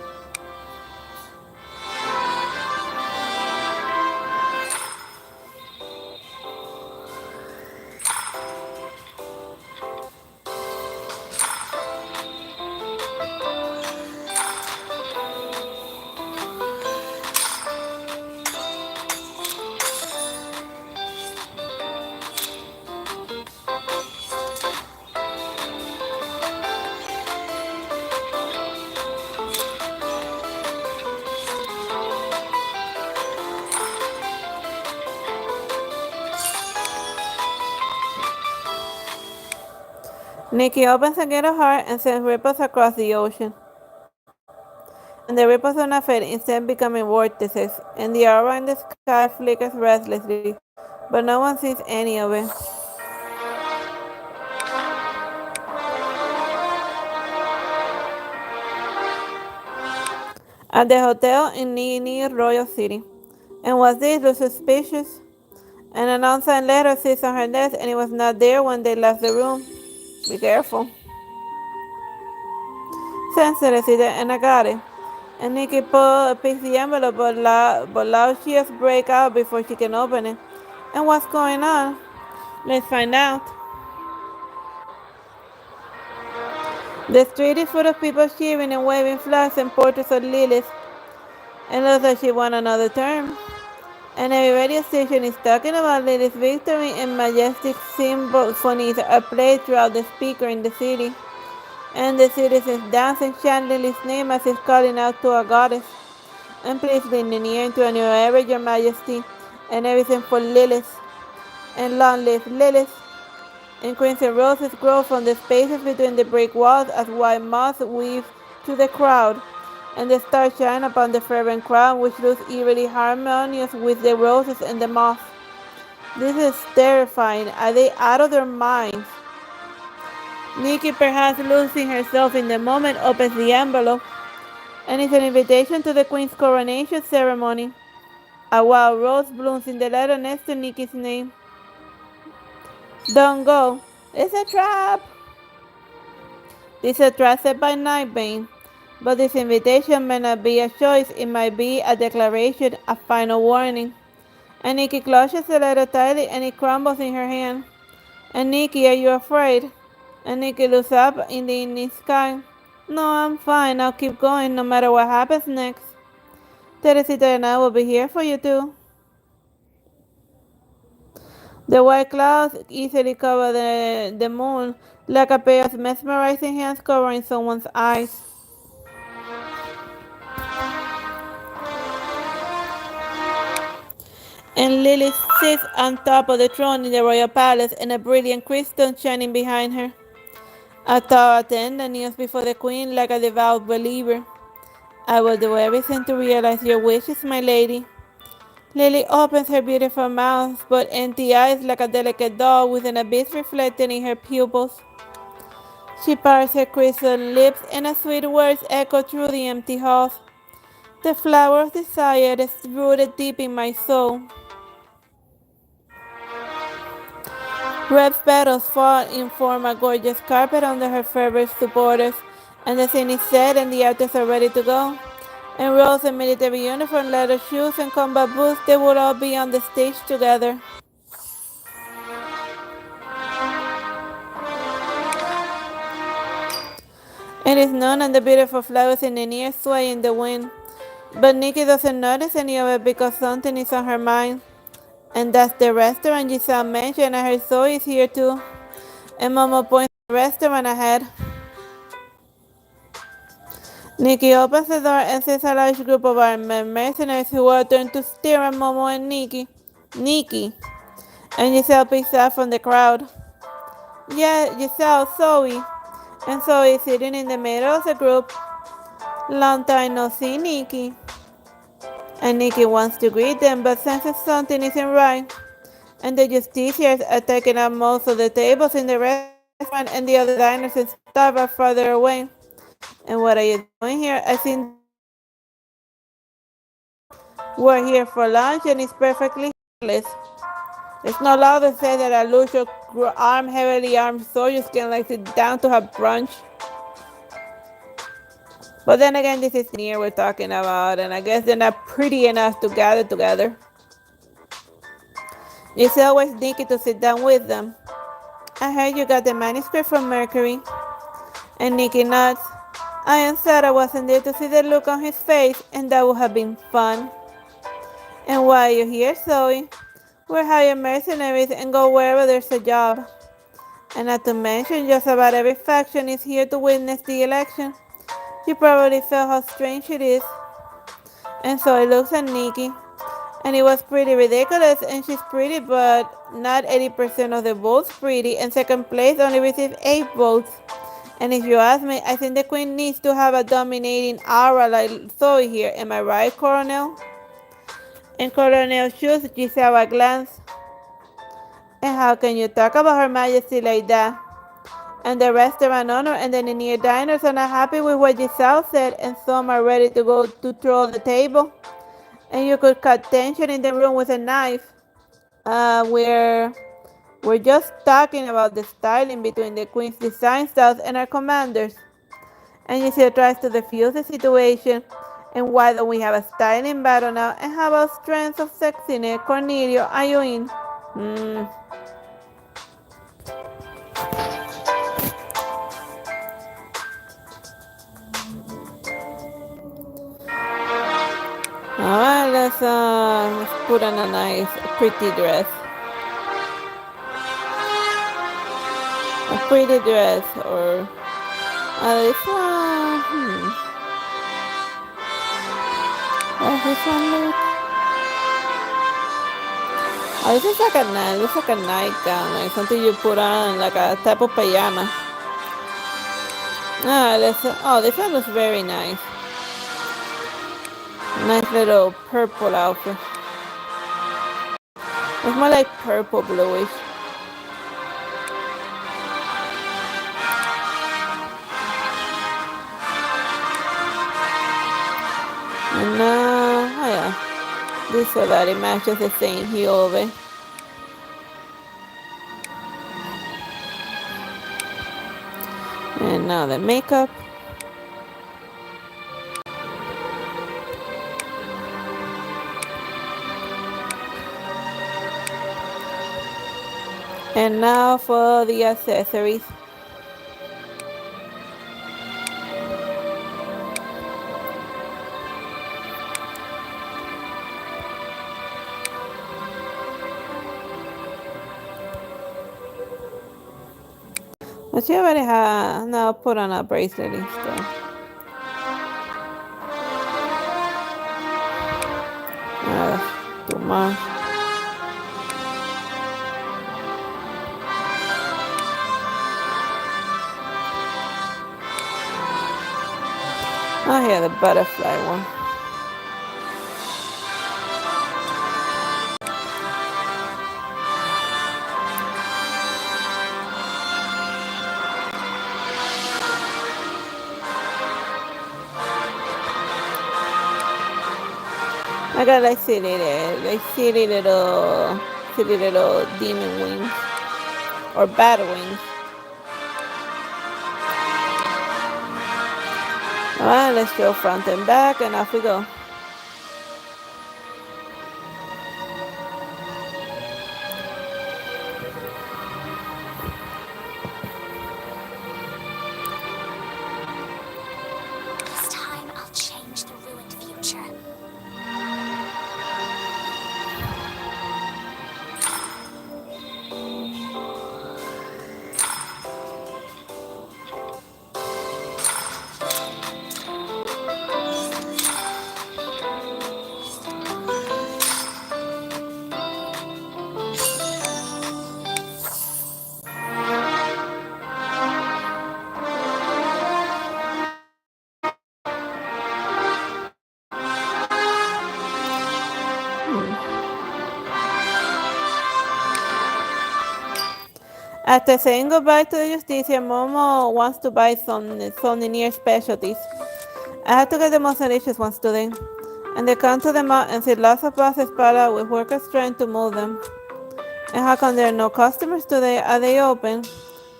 Nikki opens a gate of heart and sends ripples across the ocean. And the ripples do not fade, instead becoming vortices, and the aura in the sky flickers restlessly, but no one sees any of it. At the hotel in near Royal City. And was this look suspicious? An unsigned letter sits on her desk, and it was not there when they left the room. Be careful. Sensitive, and I got it. And Nikki picks the envelope, but loud cheers break out before she can open it. And what's going on? Let's find out. The street is full of people cheering and waving flags and portraits of Lilith. And looks like she won another term. And every radio station is talking about Lilith's victory, and majestic symphonies are played throughout the speaker in the city. And the citizens dance and chant Lilith's name as if calling out to a goddess. And please lean near into a new era, your majesty, and everything for Lilith. And long live Lilith. And crimson roses grow from the spaces between the brick walls as white moths weave through the crowd. And the stars shine upon the fervent crowd, which looks eerily harmonious with the roses and the moths. This is terrifying. Are they out of their minds? Nikki, perhaps losing herself in the moment, opens the envelope, and it's an invitation to the Queen's coronation ceremony. A wild rose blooms in the letter next to Nikki's name. Don't go. It's a trap. This is a trap set by Nightbane. But this invitation may not be a choice. It might be a declaration, a final warning. And Nikki clutches the letter tightly, and it crumbles in her hand. And Nikki, are you afraid? And Nikki looks up in the evening sky. No, I'm fine. I'll keep going no matter what happens next. Teresita and I will be here for you too. The white clouds easily cover the moon, like a pair of mesmerizing hands covering someone's eyes. And Lilith sits on top of the throne in the royal palace, and a brilliant crystal shining behind her. A tall attendant kneels before the queen like a devout believer. I will do everything to realize your wishes, my lady. Lily opens her beautiful mouth, but empty eyes like a delicate doll with an abyss reflected in her pupils. She parts her crystal lips, and a sweet words echo through the empty halls. The flower of desire is rooted deep in my soul. Red petals fall and form a gorgeous carpet under her favorite supporters, and the scene is set and the actors are ready to go. In robes and military uniform, leather shoes, and combat boots, they will all be on the stage together. It is known and the beautiful flowers in the air sway in the wind. But Nikki doesn't notice any of it because something is on her mind. And that's the restaurant Giselle mentioned, and her Zoe is here too. And Momo points to the restaurant ahead. Nikki opens the door and sees a large group of armed mercenaries who all turn to stare at Momo and Nikki. And Giselle picks up from the crowd. Yeah, Giselle, Zoe. And Zoe is sitting in the middle of the group. Long time no see, Nikki. And Nikki wants to greet them, but senses something isn't right. And the justiciars are taking up most of the tables in the restaurant, and the other diners and staff are farther away. And what are you doing here? I think we're here for lunch, and it's perfectly harmless. It's not allowed to say that a luxury heavily armed soldiers can like sit down to have brunch. But then again, this is near we're talking about, and I guess they're not pretty enough to gather together. It's always Nikki to sit down with them. I heard you got the manuscript from Mercury. And Nikki nods. I am sad I wasn't there to see the look on his face, and that would have been fun. And why are you here, Zoe? We're hired mercenaries and go wherever there's a job. And not to mention, just about every faction is here to witness the election. You probably felt how strange it is. And Zoe looks at Nikki. And it was pretty ridiculous, and she's pretty, but not 80% of the votes pretty, and second place only received 8 votes. And if you ask me, I think the queen needs to have a dominating aura like Zoe here. Am I right, Colonel? And Colonel shoots Giselle a glance. And how can you talk about Her Majesty like that? And the restaurant owner and the near diners are not happy with what Giselle said, and some are ready to go to throw the table. And you could cut tension in the room with a knife. We're just talking about the styling between the Queen's design styles and our commanders. And Giselle tries to defuse the situation. And why don't we have a styling battle now? And how about strengths of sexiness? Cornelio, are you in? Alright, let's put on a nice, pretty dress. A pretty dress, or this one. What's this one look? Oh, this is like a nightgown, like something you put on, like a type of pajama. This one looks very nice. Nice little purple outfit. It's more like purple bluish. And this so that it matches the same heel over it. And now the makeup. And now for the accessories. But she already has now put on a bracelet and stuff. That's too much. Oh yeah, the butterfly one. I got like silly little demon wings or bat wings. Alright, let's go front and back and off we go. This time I'll change the ruined future. After saying goodbye to the Justicia, Momo wants to buy some near specialties. I have to get the most delicious ones today. And they come to the mall and see lots of boxes piled out with workers trying to move them. And how come there are no customers today? Are they open?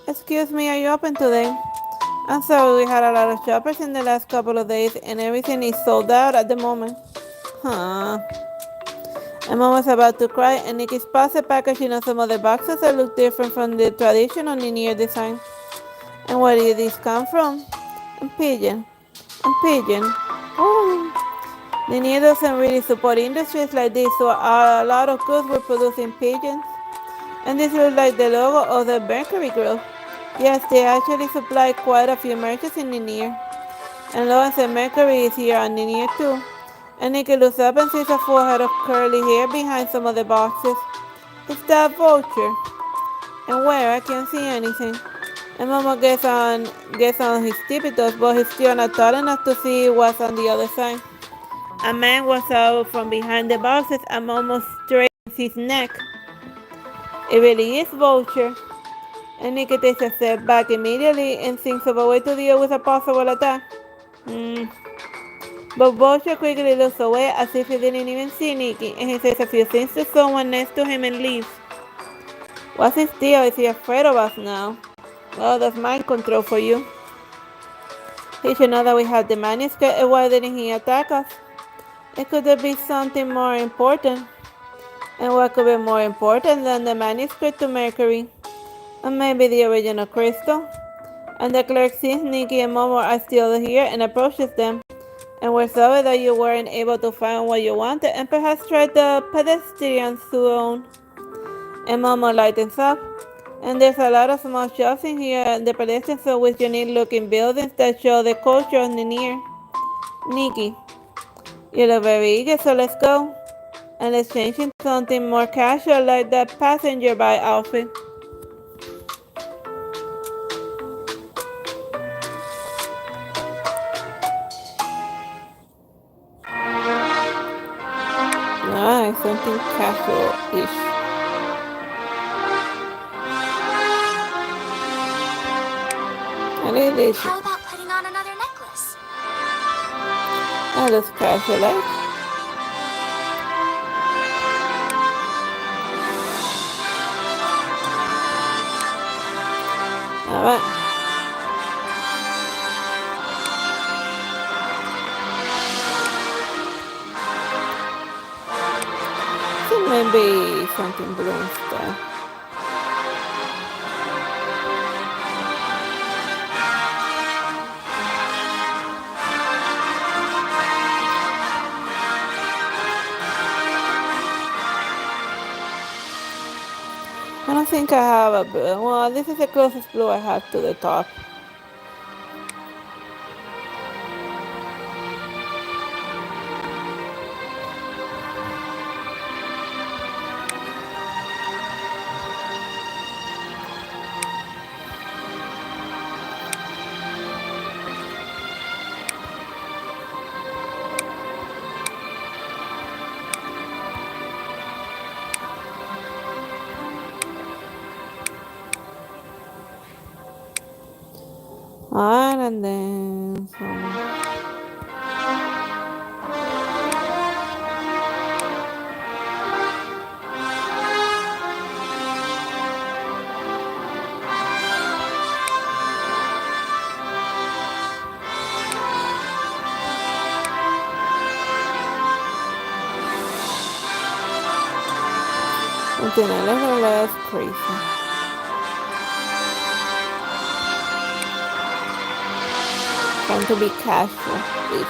Excuse me, are you open today? I'm sorry, we had a lot of shoppers in the last couple of days and everything is sold out at the moment. Huh. And Mom was about to cry and Nikki passed the packaging on some of the boxes that look different from the traditional linear design. And where did these come from? And pigeon. And pigeon. Oh. Linear doesn't really support industries like this, so a lot of goods were produced in pigeons. And this looks like the logo of the Mercury Group. Yes, they actually supply quite a few merchants in Linear. And Lawrence and Mercury is here on Linear too. And Nikki looks up and sees a full head of curly hair behind some of the boxes. Is that Vulture? And where? I can't see anything. And Momo gets on his tippy toes, but he's still not tall enough to see what's on the other side. A man walks out from behind the boxes and Momo straightens his neck. It really is Vulture. And Nikki takes a step back immediately and thinks of a way to deal with a possible attack. But Vulture quickly looks away as if he didn't even see Nikki, and he says a few things to someone next to him and leaves. What's his deal? Is he afraid of us now? Well, that's mind control for you. He should know that we have the manuscript, and why didn't he attack us? It could be something more important. And what could be more important than the manuscript to Mercury? And maybe the original crystal? And the clerk sees Nikki and Momo are still here and approaches them. And we're sorry that you weren't able to find what you wanted and perhaps tried the pedestrian zone. And Momo lightens up. And there's a lot of small shops in here and the pedestrian zone with unique looking buildings that show the culture of Nier. Nikki, you look very eager, so let's go. And let's change into something more casual like that passenger by outfit. Nice, something casual-ish. And it is. How about putting on another necklace? That looks casual, Alright. So maybe something blue instead. I don't think I have a blue. Well, this is the closest blue I have to the top. Alright, and then something a little less crazy. Trying to be casual-ish.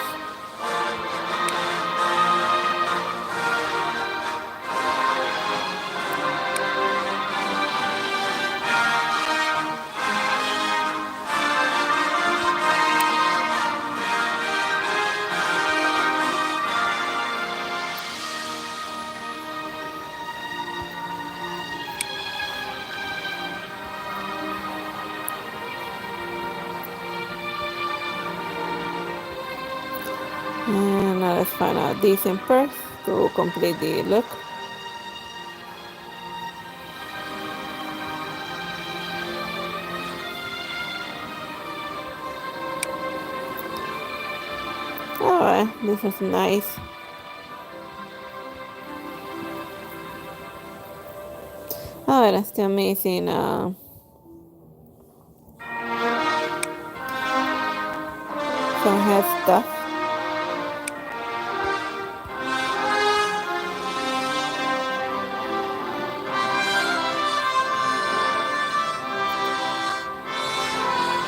And now let's find a decent purse to complete the look. Alright, this is nice. Alright, I'm still missing some head stuff.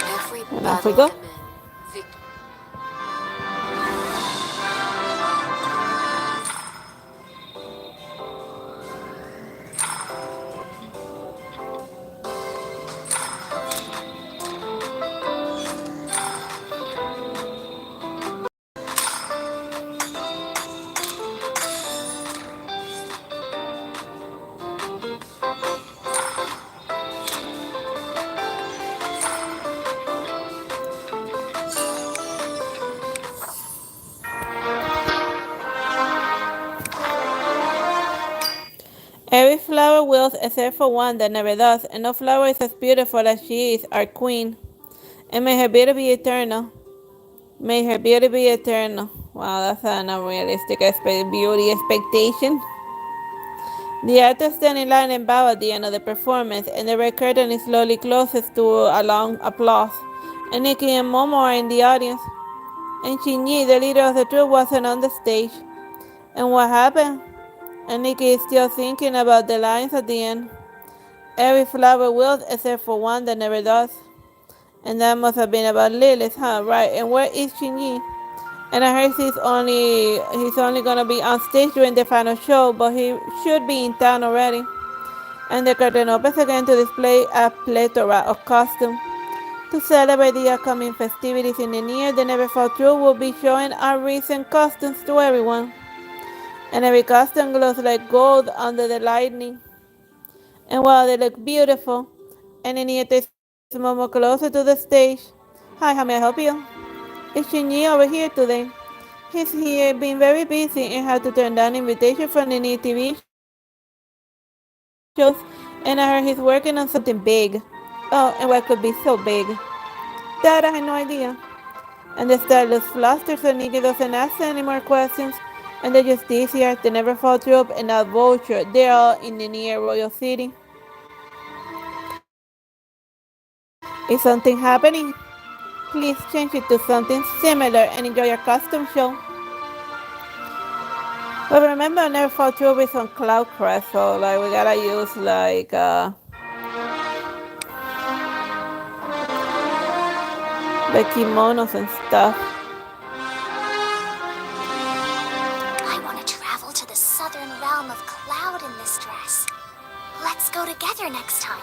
Every And off we battle go. I'm in, victory. Every flower wilts except for one that never does, and no flower is as beautiful as she is, our queen. And may her beauty be eternal. May her beauty be eternal. Wow, that's an unrealistic beauty expectation. The artist stand in line and bow at the end of the performance, and the red curtain is slowly closes to a long applause. And Nikki and Momo are in the audience. And Shinji, the leader of the troupe, wasn't on the stage. And what happened? And Nikki is still thinking about the lines at the end. Every flower wilts except for one that never does. And that must have been about Lilith, huh? Right. And where is Shinji? And I heard he's only gonna be on stage during the final show, but he should be in town already. And the curtain opens again to display a plethora of costumes. To celebrate the upcoming festivities in the near, the Neverfall troupe will be showing our recent costumes to everyone. And every costume glows like gold under the lightning. And while they look beautiful, and Anya takes Momo closer to the stage. Hi, how may I help you? It's Shinji over here today. He's here been very busy and had to turn down invitation from the new TV shows, and I heard he's working on something big. Oh, and what could be so big? That I had no idea. And the star looks flustered, so Nikki doesn't ask any more questions. And they're just dizzy at the Neverfall troupe and that vulture. They're all in the near royal city. Is something happening? Please change it to something similar and enjoy your costume show. But remember, Neverfall troupe is on Cloud Crest, so like we gotta use like the kimonos and stuff. I want to travel to the southern realm of Cloud in this dress. Let's go together next time.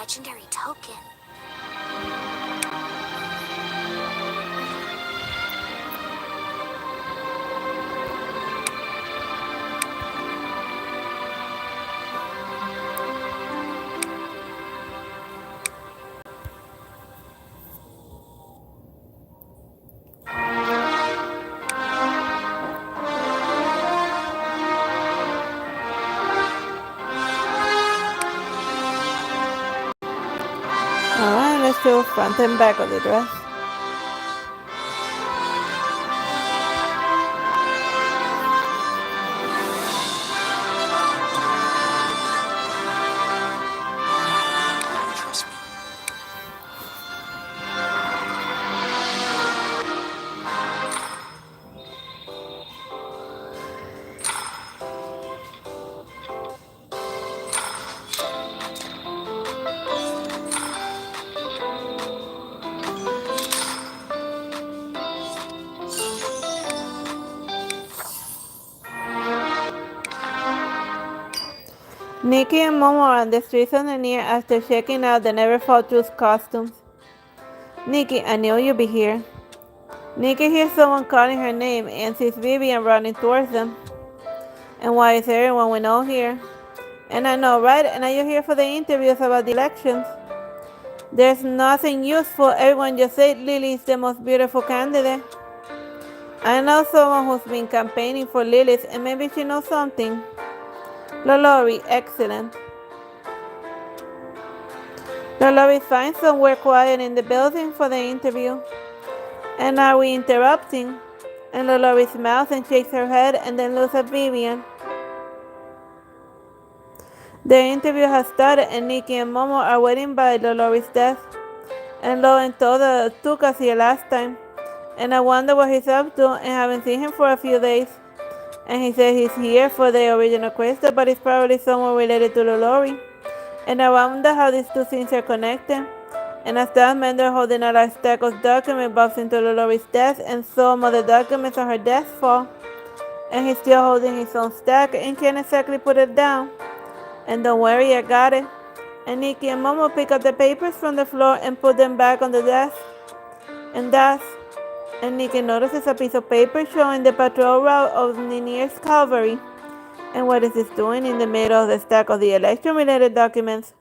legendary token. Alright, let's show front and back of the dress. Trust me. Nikki and Momo are on the streets of the near after checking out the Neverfall Juice costumes. Nikki, I knew you'd be here. Nikki hears someone calling her name and sees Vivian running towards them. And why is everyone we know here? And I know, right? And are you here for the interviews about the elections? There's nothing useful. Everyone just said Lily is the most beautiful candidate. I know someone who's been campaigning for Lilith, and maybe she knows something. Lolori, excellent. Lolori finds somewhere quiet in the building for the interview. And are we interrupting? And Lolori smiles and shakes her head and then looks at Vivian. The interview has started and Nikki and Momo are waiting by Lolori's desk. And Loren took us here last time. And I wonder what he's up to and haven't seen him for a few days. And he said he's here for the original quest, but it's probably someone related to Lolori. And I wonder how these two things are connected. And as that man, they're holding a large stack of documents bumped into Lolori's desk, and some of the documents on her desk fall. And he's still holding his own stack and can't exactly put it down. And don't worry, I got it. And Nikki and Momo pick up the papers from the floor and put them back on the desk. And Nikki notices a piece of paper showing the patrol route of Ninier's cavalry. And what is this doing in the middle of the stack of the election-related documents?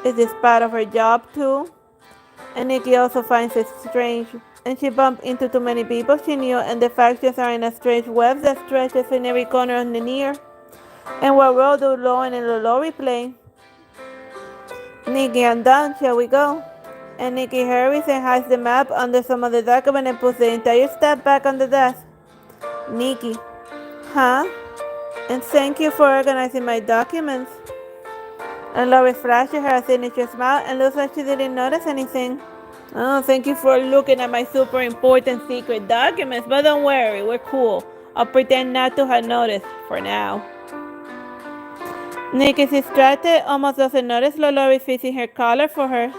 Is this part of her job too? And Nikki also finds it strange. And she bumped into too many people she knew, and the factions are in a strange web that stretches in every corner of Ninier. And what role do Loren and Lolori play? Nikki, I'm done. Shall we go? And Nikki hurries and hides the map under some of the document and puts the entire stack back on the desk. Nikki, huh? And thank you for organizing my documents. And Lori flashes her signature smile and looks like she didn't notice anything. Oh, thank you for looking at my super important secret documents, but don't worry, we're cool. I'll pretend not to have noticed for now. Nikki is distracted, almost doesn't notice Lolori fixing her collar for her.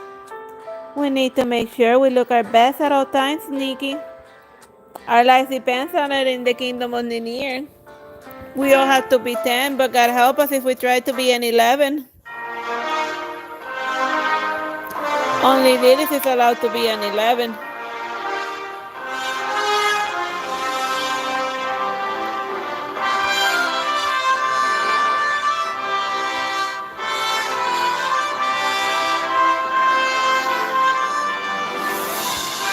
We need to make sure we look our best at all times, Nikki. Our lives depends on it in the kingdom of Ninier. We all have to be 10, but God help us if we try to be an 11. Only Lilith is allowed to be an 11.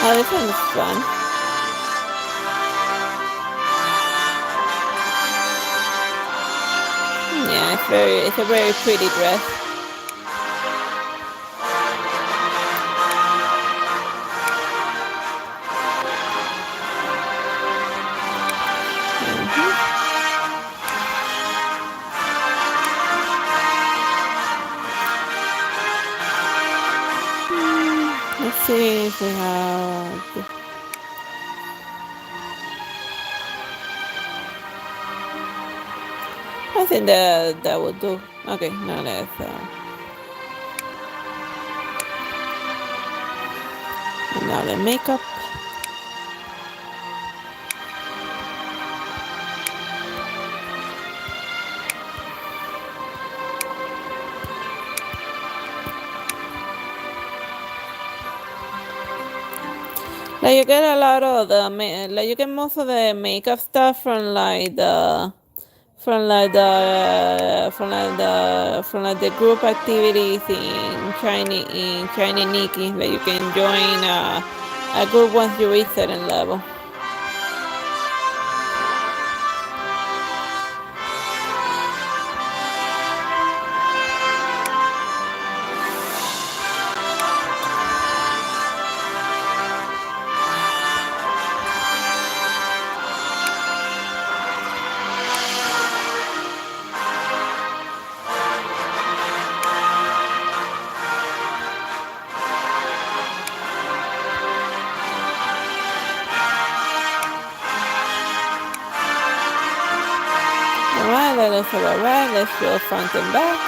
Oh, this one is fun. Yeah, it's a very pretty dress. Let's see if we have... I think that will do. Okay, now let's... now the makeup. Like you get a lot of the like you get most of the makeup stuff from like the group activities in Shiny Nikki that you can join a group once you reach certain level. Alright, that looks about right. Let's go front and back.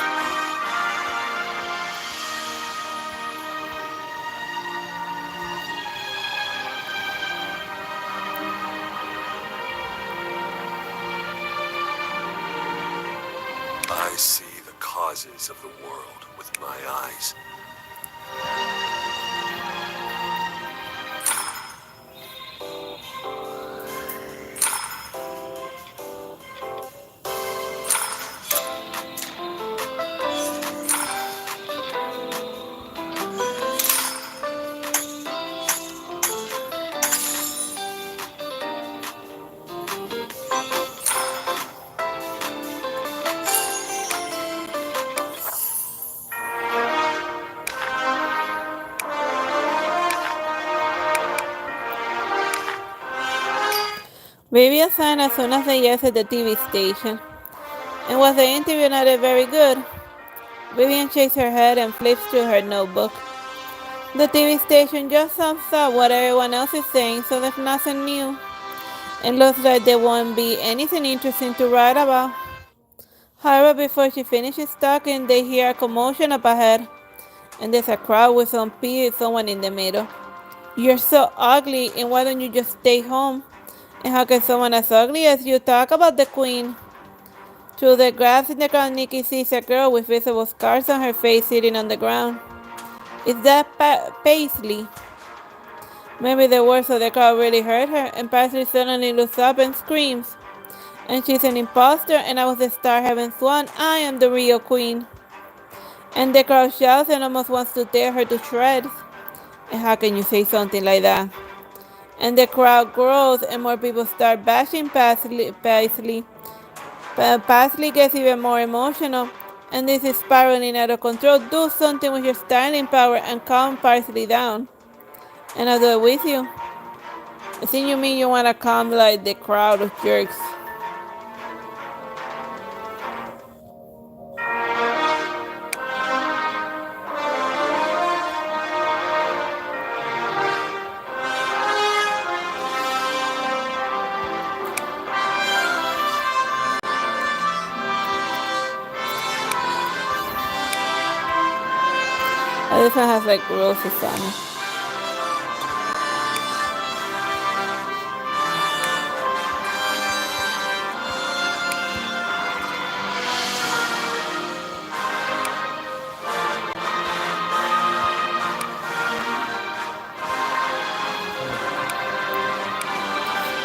I see the causes of the world with my eyes. Baby assigned as soon as they yes at the TV station. And was the interview not very good? Vivian shakes her head and flips through her notebook. The TV station just sums up what everyone else is saying, so there's nothing new. It looks like there won't be anything interesting to write about. However, before she finishes talking, they hear a commotion up ahead, and there's a crowd with someone in the middle. You're so ugly, and why don't you just stay home? And how can someone as ugly as you talk about the queen? Through the grass in the ground, Nikki sees a girl with visible scars on her face sitting on the ground. Is that Paisley? Maybe the words of the crowd really hurt her, and Paisley suddenly looks up and screams. And she's an imposter, and I was the star heaven's one. I am the real queen. And the crowd shouts and almost wants to tear her to shreds. And how can you say something like that? And the crowd grows, and more people start bashing Paisley. Paisley gets even more emotional, and this is spiraling out of control. Do something with your styling power and calm Paisley down. And I'll do it with you. I think you mean you want to calm like the crowd of jerks. This one has like roses on it.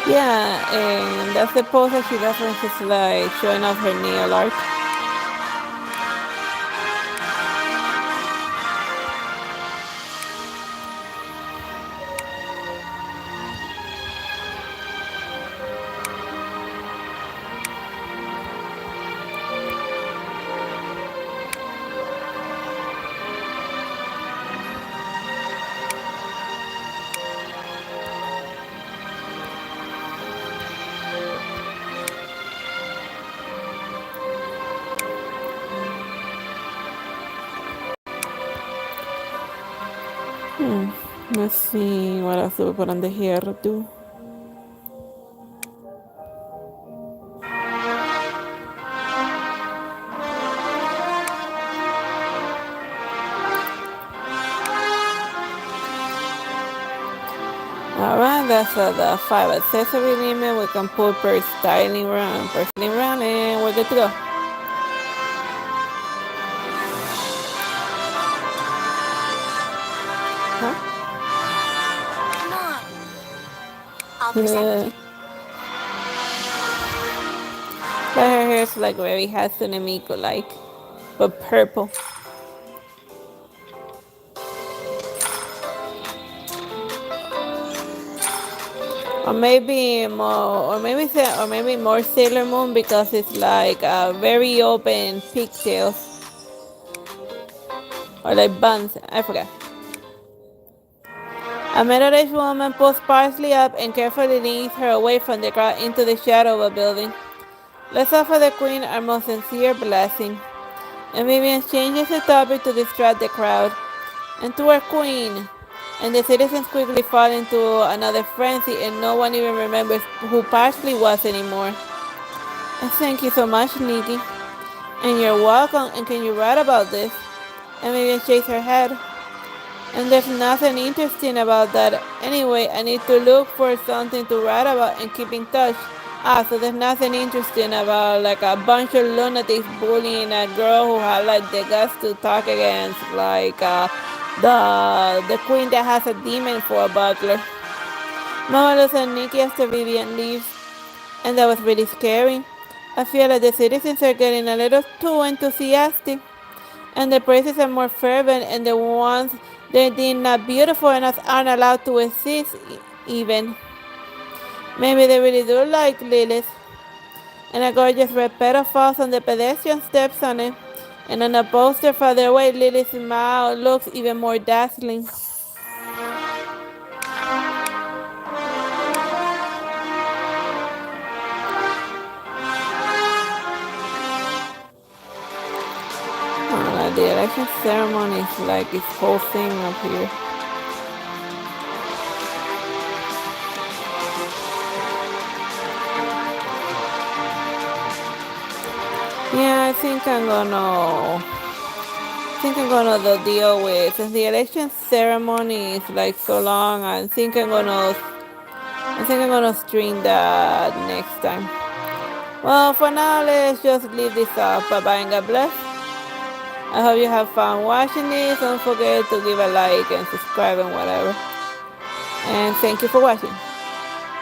Yeah, and that's the pose that she does when she's like showing off her nail art. Let's see what else do we put on the hair do. Alright, that's the 5 accessory limit. We can put per styling round, and we're good to go. Come on, represent. But her hair is like very Hatsune Miku like, but purple. Or maybe more Sailor Moon because it's like very open pigtails. Or like buns, I forgot. A middle-aged woman pulls parsley up and carefully leads her away from the crowd into the shadow of a building. Let's offer the queen our most sincere blessing. And Vivian changes the topic to distract the crowd. And to our queen. And the citizens quickly fall into another frenzy and no one even remembers who Parsley was anymore. And thank you so much, Nikki. And you're welcome, and can you write about this? And Vivian shakes her head. And there's nothing interesting about that. Anyway, I need to look for something to write about and keep in touch. So there's nothing interesting about like a bunch of lunatics bullying a girl who had like the guts to talk against like the queen that has a demon for a butler. Mama looks at Nikki after Vivian leaves, and that was really scary. I feel like the citizens are getting a little too enthusiastic, and the praises are more fervent, and the ones they deem not beautiful enough aren't allowed to exist even. Maybe they really do like Lilith. And a gorgeous red petal falls on the pedestrian steps on it. And on a poster farther away, Lilith's smile looks even more dazzling. The election ceremony is like this whole thing up here. Yeah, I think I'm gonna deal with, since the election ceremony is like so long, I think I'm gonna stream that next time. Well, for now, let's just leave this up. Bye bye and God bless. I hope you have fun watching this. Don't forget to give a like and subscribe and whatever. And thank you for watching.